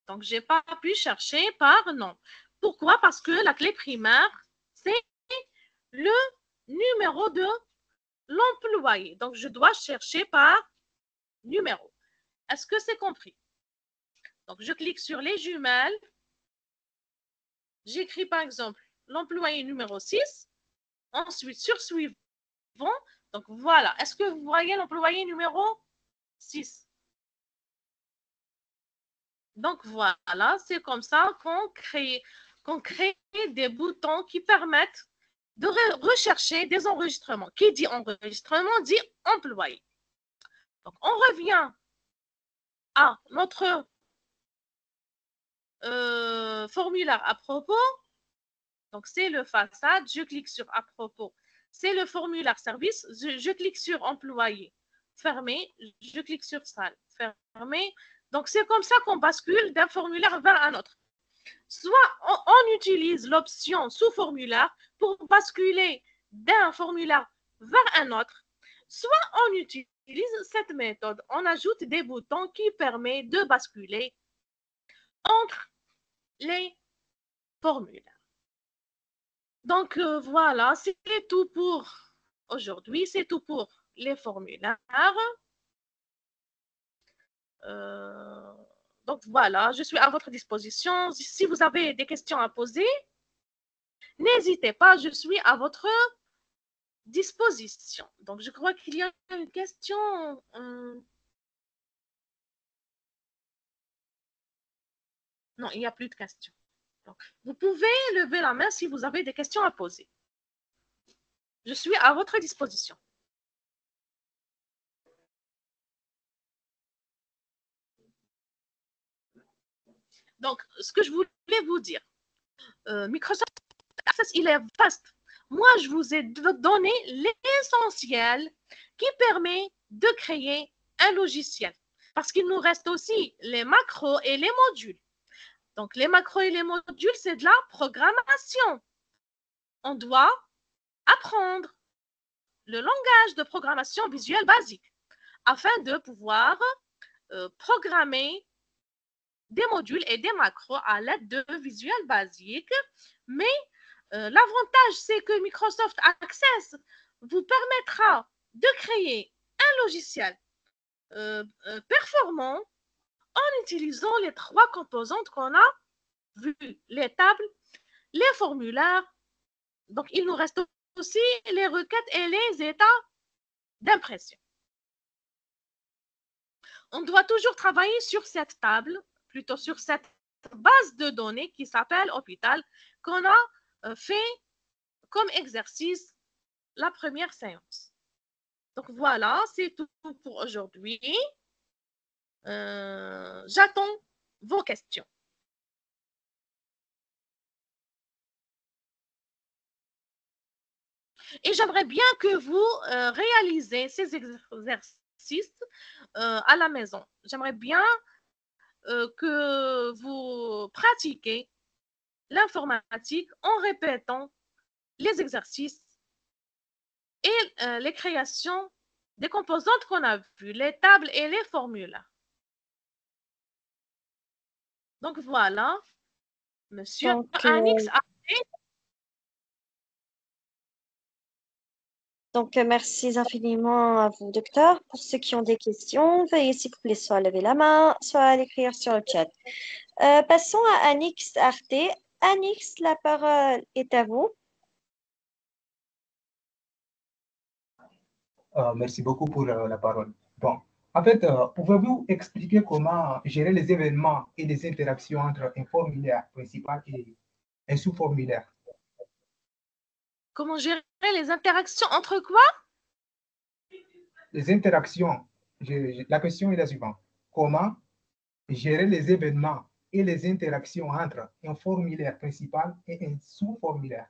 Donc, je n'ai pas pu chercher par nom. Pourquoi? Parce que la clé primaire, c'est le numéro de l'employé. Donc, je dois chercher par numéro. Est-ce que c'est compris? Donc, je clique sur les jumelles. J'écris par exemple l'employé numéro 6. Ensuite, sur suivant. Donc, voilà. Est-ce que vous voyez l'employé numéro 6? Donc, voilà. C'est comme ça qu'on crée des boutons qui permettent de rechercher des enregistrements. Qui dit enregistrement dit employé. Donc, on revient à notre formulaire à propos. Donc, c'est le façade, je clique sur à propos. C'est le formulaire service, je clique sur employé. Fermé, je clique sur salle. Fermé. Donc, c'est comme ça qu'on bascule d'un formulaire vers un autre. Soit on utilise l'option sous-formulaire pour basculer d'un formulaire vers un autre, soit on utilise cette méthode. On ajoute des boutons qui permettent de basculer entre les formulaires. Donc, voilà, c'est tout pour aujourd'hui. C'est tout pour les formulaires. Donc, voilà, je suis à votre disposition. Si vous avez des questions à poser, n'hésitez pas, je suis à votre disposition. Donc, je crois qu'il y a une question. Non, il n'y a plus de questions. Donc, vous pouvez lever la main si vous avez des questions à poser. Je suis à votre disposition. Donc, ce que je voulais vous dire, Microsoft Access, il est vaste. Moi, je vous ai donné l'essentiel qui permet de créer un logiciel. Parce qu'il nous reste aussi les macros et les modules. Donc, les macros et les modules, c'est de la programmation. On doit apprendre le langage de programmation visuelle basique afin de pouvoir programmer des modules et des macros à l'aide de Visual Basic. Mais l'avantage, c'est que Microsoft Access vous permettra de créer un logiciel performant en utilisant les trois composantes qu'on a vues, les tables, les formulaires. Donc, il nous reste aussi les requêtes et les états d'impression. On doit toujours travailler sur cette table, plutôt sur cette base de données qui s'appelle hôpital, qu'on a fait comme exercice la première séance. Donc voilà, c'est tout pour aujourd'hui. J'attends vos questions. Et j'aimerais bien que vous réalisez ces exercices à la maison. J'aimerais bien que vous pratiquiez l'informatique en répétant les exercices et les créations des composantes qu'on a vues, les tables et les formulaires. Donc voilà, Monsieur Anix. Donc, merci infiniment à vous, docteur. Pour ceux qui ont des questions, veuillez s'il vous plaît soit lever la main, soit l'écrire sur le chat. Passons à Anix Arte. Anix, la parole est à vous. Merci beaucoup pour la parole. Bon, en fait, pouvez-vous expliquer comment gérer les événements et les interactions entre un formulaire principal et un sous-formulaire? Comment gérer les interactions entre quoi? Les interactions. La question est la suivante. Comment gérer les événements et les interactions entre un formulaire principal et un sous-formulaire?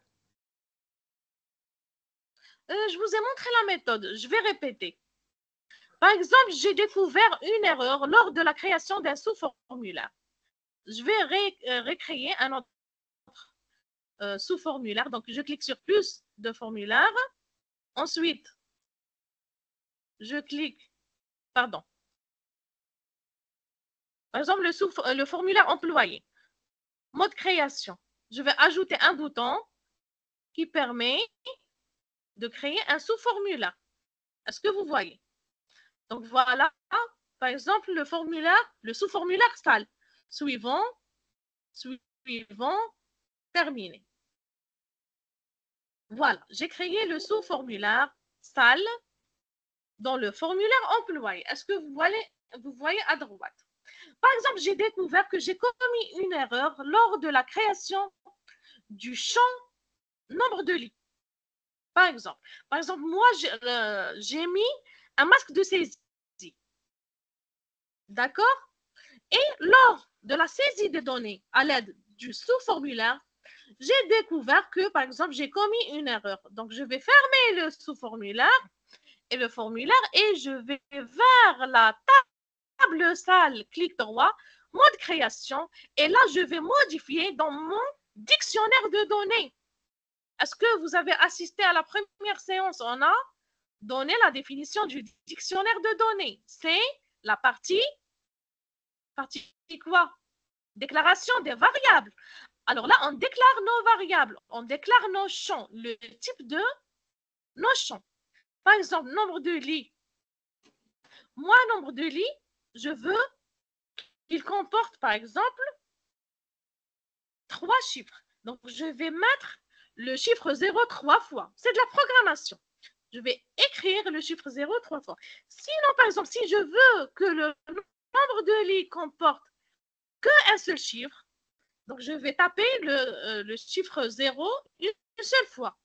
Je vous ai montré la méthode. Je vais répéter. Par exemple, j'ai découvert une erreur lors de la création d'un sous-formulaire. Je vais recréer un autre sous-formulaire. Donc, je clique sur plus de formulaires. Ensuite, je clique, pardon. Par exemple, le formulaire employé. Mode création. Je vais ajouter un bouton qui permet de créer un sous-formulaire. Est-ce que vous voyez? Donc, voilà, par exemple, le sous-formulaire salle. Suivant, terminé. Voilà, j'ai créé le sous-formulaire salle dans le formulaire employé. Est-ce que vous voyez à droite? Par exemple, j'ai découvert que j'ai commis une erreur lors de la création du champ nombre de lits. Par exemple, moi, j'ai mis un masque de saisie. D'accord? Et lors de la saisie des données à l'aide du sous-formulaire, j'ai découvert que, par exemple, j'ai commis une erreur. Donc, je vais fermer le sous-formulaire et le formulaire et je vais vers la table salle, clic droit, mode création. Et là, je vais modifier dans mon dictionnaire de données. Est-ce que vous avez assisté à la première séance? On a donné la définition du dictionnaire de données. C'est la partie quoi? Déclaration des variables. Alors là, on déclare nos variables, on déclare nos champs, le type de nos champs. Par exemple, nombre de lits. Moi, nombre de lits, je veux qu'il comporte, par exemple, 3 chiffres. Donc, je vais mettre le chiffre 0 3 fois. C'est de la programmation. Je vais écrire le chiffre 0 3 fois. Sinon, par exemple, si je veux que le nombre de lits comporte qu'un seul chiffre, donc je vais taper le chiffre 0 une seule fois.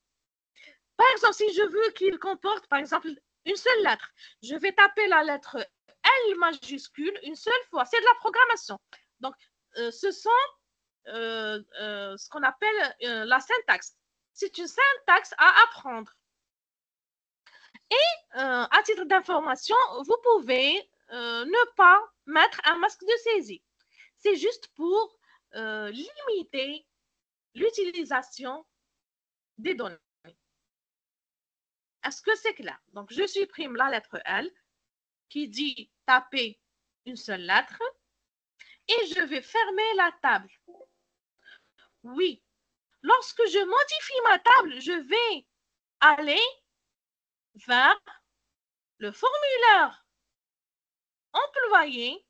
Par exemple, si je veux qu'il comporte, par exemple, une seule lettre, je vais taper la lettre L majuscule une seule fois. C'est de la programmation. Donc, ce sont ce qu'on appelle la syntaxe. C'est une syntaxe à apprendre. Et à titre d'information, vous pouvez ne pas mettre un masque de saisie. C'est juste pour limiter l'utilisation des données. Est-ce que c'est clair? Donc, je supprime la lettre L qui dit taper une seule lettre et je vais fermer la table. Oui, lorsque je modifie ma table, je vais aller vers le formulaire employé,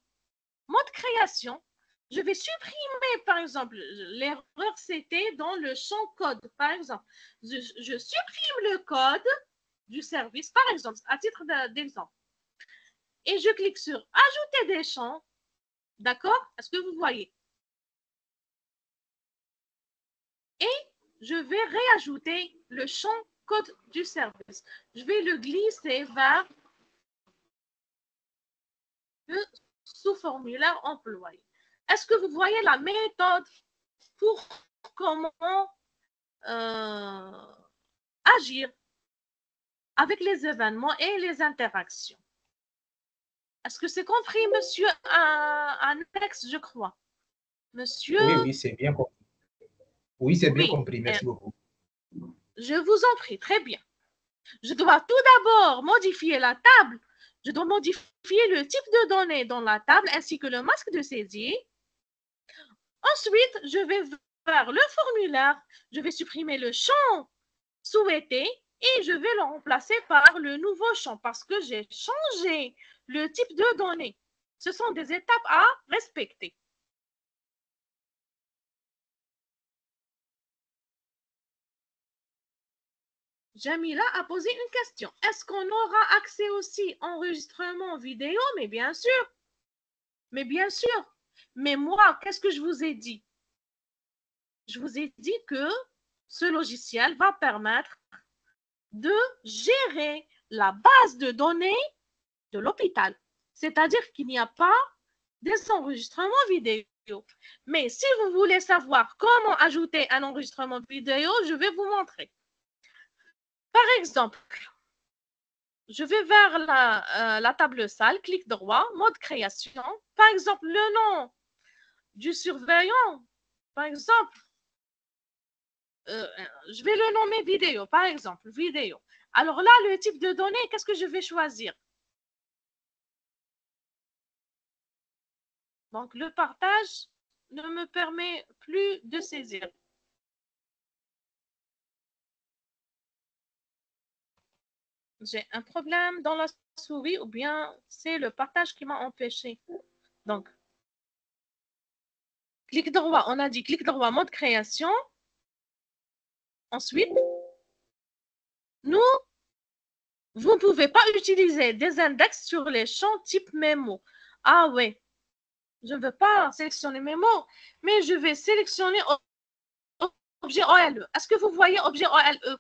mode création. Je vais supprimer, par exemple, l'erreur c'était dans le champ code. Par exemple, je supprime le code du service, par exemple, à titre d'exemple. Et je clique sur ajouter des champs. D'accord? Est-ce que vous voyez? Et je vais réajouter le champ code du service. Je vais le glisser vers le sous-formulaire employé. Est-ce que vous voyez la méthode pour comment agir avec les événements et les interactions? Est-ce que c'est compris, monsieur Annex, je crois? Monsieur? Oui, c'est bien compris. Oui, c'est bien compris. Merci beaucoup. Je vous en prie, très bien. Je dois tout d'abord modifier la table. Je dois modifier le type de données dans la table ainsi que le masque de saisie. Ensuite, je vais vers le formulaire. Je vais supprimer le champ souhaité et je vais le remplacer par le nouveau champ parce que j'ai changé le type de données. Ce sont des étapes à respecter. Jamila a posé une question. Est-ce qu'on aura accès aussi à enregistrement vidéo? Mais bien sûr. Mais bien sûr. Mais moi, qu'est-ce que je vous ai dit? Je vous ai dit que ce logiciel va permettre de gérer la base de données de l'hôpital. C'est-à-dire qu'il n'y a pas des enregistrements vidéo. Mais si vous voulez savoir comment ajouter un enregistrement vidéo, je vais vous montrer. Par exemple, je vais vers la table salle, clic droit, mode création. Par exemple, le nom du surveillant, par exemple, je vais le nommer vidéo, par exemple, vidéo. Alors là, le type de données, qu'est-ce que je vais choisir? Donc, le partage ne me permet plus de saisir. J'ai un problème dans la souris ou bien c'est le partage qui m'a empêché. Donc, clic droit, on a dit clic droit, mode création. Ensuite, vous ne pouvez pas utiliser des index sur les champs type mémo. Ah ouais, je ne veux pas sélectionner mémo, mais je vais sélectionner objet OLE. Est-ce que vous voyez objet OLE?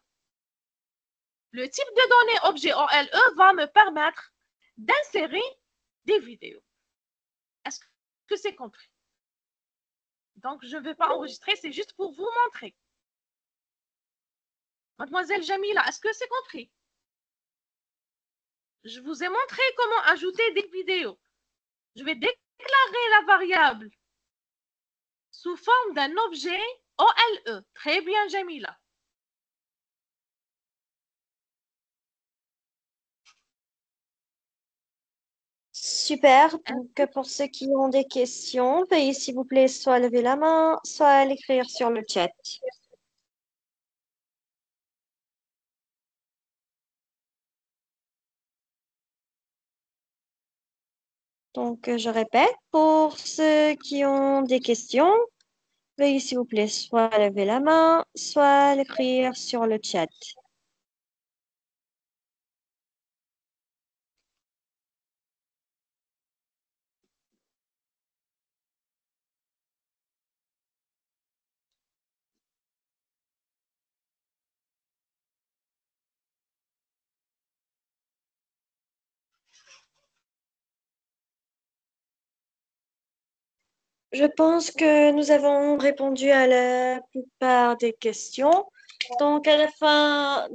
Le type de données objet OLE va me permettre d'insérer des vidéos. Est-ce que c'est compris? Donc, je ne vais pas enregistrer, c'est juste pour vous montrer. Mademoiselle Jamila, est-ce que c'est compris? Je vous ai montré comment ajouter des vidéos. Je vais déclarer la variable sous forme d'un objet OLE. Très bien, Jamila. Super. Donc, pour ceux qui ont des questions, veuillez s'il vous plaît soit lever la main, soit l'écrire sur le chat. Donc, je répète, pour ceux qui ont des questions, veuillez s'il vous plaît soit lever la main, soit l'écrire sur le chat. Je pense que nous avons répondu à la plupart des questions. Donc, à la fin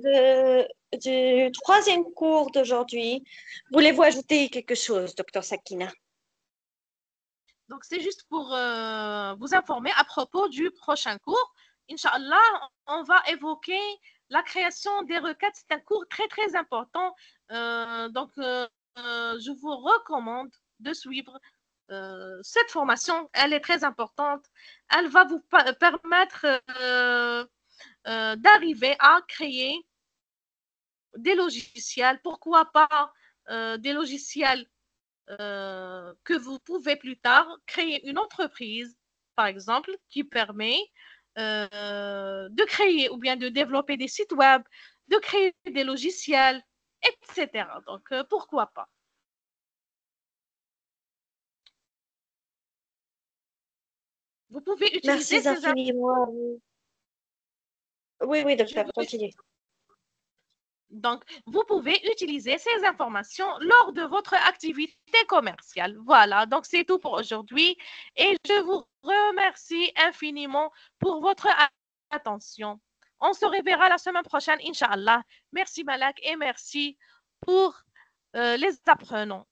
du troisième cours d'aujourd'hui, voulez-vous ajouter quelque chose, docteur Sakina? Donc, c'est juste pour vous informer à propos du prochain cours. Inch'Allah, on va évoquer la création des requêtes. C'est un cours très, très important. Je vous recommande de suivre cette formation. Elle est très importante. Elle va vous permettre d'arriver à créer des logiciels. Pourquoi pas des logiciels que vous pouvez plus tard créer une entreprise, par exemple, qui permet de créer ou bien de développer des sites web, de créer des logiciels, etc. Donc, pourquoi pas? Vous pouvez utiliser Merci infiniment à vous. Oui, docteur, continuez. Donc, vous pouvez utiliser ces informations lors de votre activité commerciale. Voilà, donc c'est tout pour aujourd'hui et je vous remercie infiniment pour votre attention. On se reverra la semaine prochaine, Inch'Allah. Merci Malak et merci pour les apprenants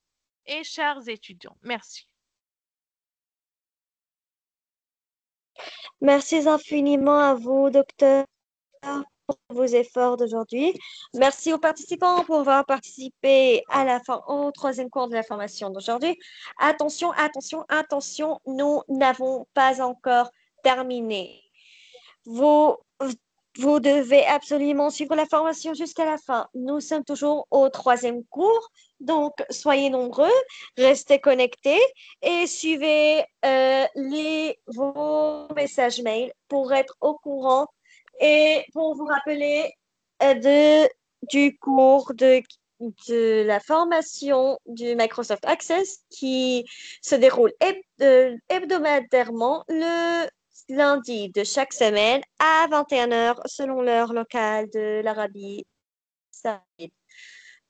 et chers étudiants. Merci. Merci infiniment à vous, docteur, pour vos efforts d'aujourd'hui. Merci aux participants pour avoir participé au troisième cours de la formation d'aujourd'hui. Attention, attention, attention, nous n'avons pas encore terminé. Vous, vous devez absolument suivre la formation jusqu'à la fin. Nous sommes toujours au troisième cours, donc soyez nombreux, restez connectés et suivez vos messages mail pour être au courant et pour vous rappeler du cours de la formation du Microsoft Access qui se déroule hebdomadairement le lundi de chaque semaine à 21h selon l'heure locale de l'Arabie Saoudite.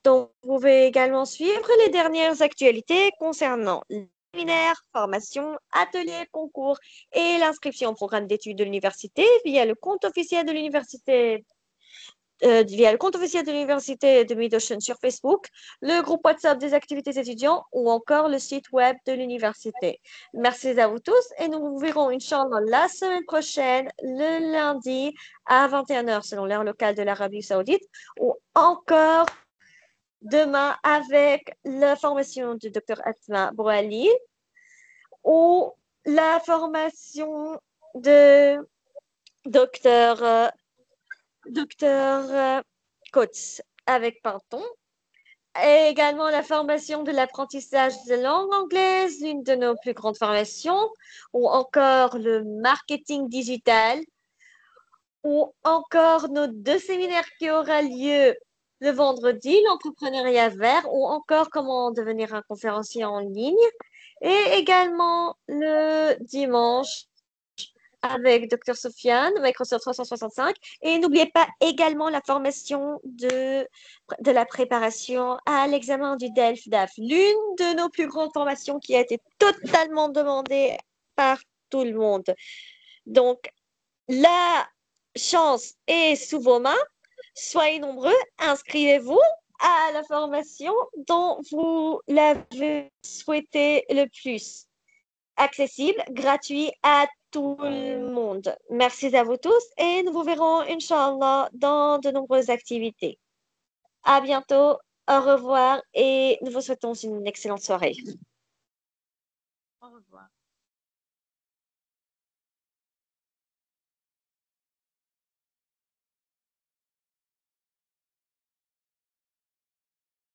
Donc, vous pouvez également suivre les dernières actualités concernant les séminaires, formations, ateliers, concours et l'inscription au programme d'études de l'université via le compte officiel de l'université de Mid-Ocean sur Facebook, le groupe WhatsApp des activités étudiants ou encore le site web de l'université. Merci à vous tous et nous vous verrons, Inch'Allah, la semaine prochaine, le lundi à 21h selon l'heure locale de l'Arabie Saoudite ou encore demain avec la formation du Dr Asma Bouali ou la formation de Dr Coates avec Pinton. Et également la formation de l'apprentissage de langue anglaise, l'une de nos plus grandes formations, ou encore le marketing digital, ou encore nos 2 séminaires qui aura lieu le vendredi, l'entrepreneuriat vert, ou encore comment devenir un conférencier en ligne, et également le dimanche avec Dr Sofiane, Microsoft 365. Et n'oubliez pas également la formation de la préparation à l'examen du DELF-DAF, l'une de nos plus grandes formations qui a été totalement demandée par tout le monde. Donc, la chance est sous vos mains. Soyez nombreux, inscrivez-vous à la formation dont vous l'avez souhaité le plus. Accessible, gratuit à tout le monde. Merci à vous tous et nous vous verrons, Inch'Allah, dans de nombreuses activités. À bientôt, au revoir et nous vous souhaitons une excellente soirée. Au revoir.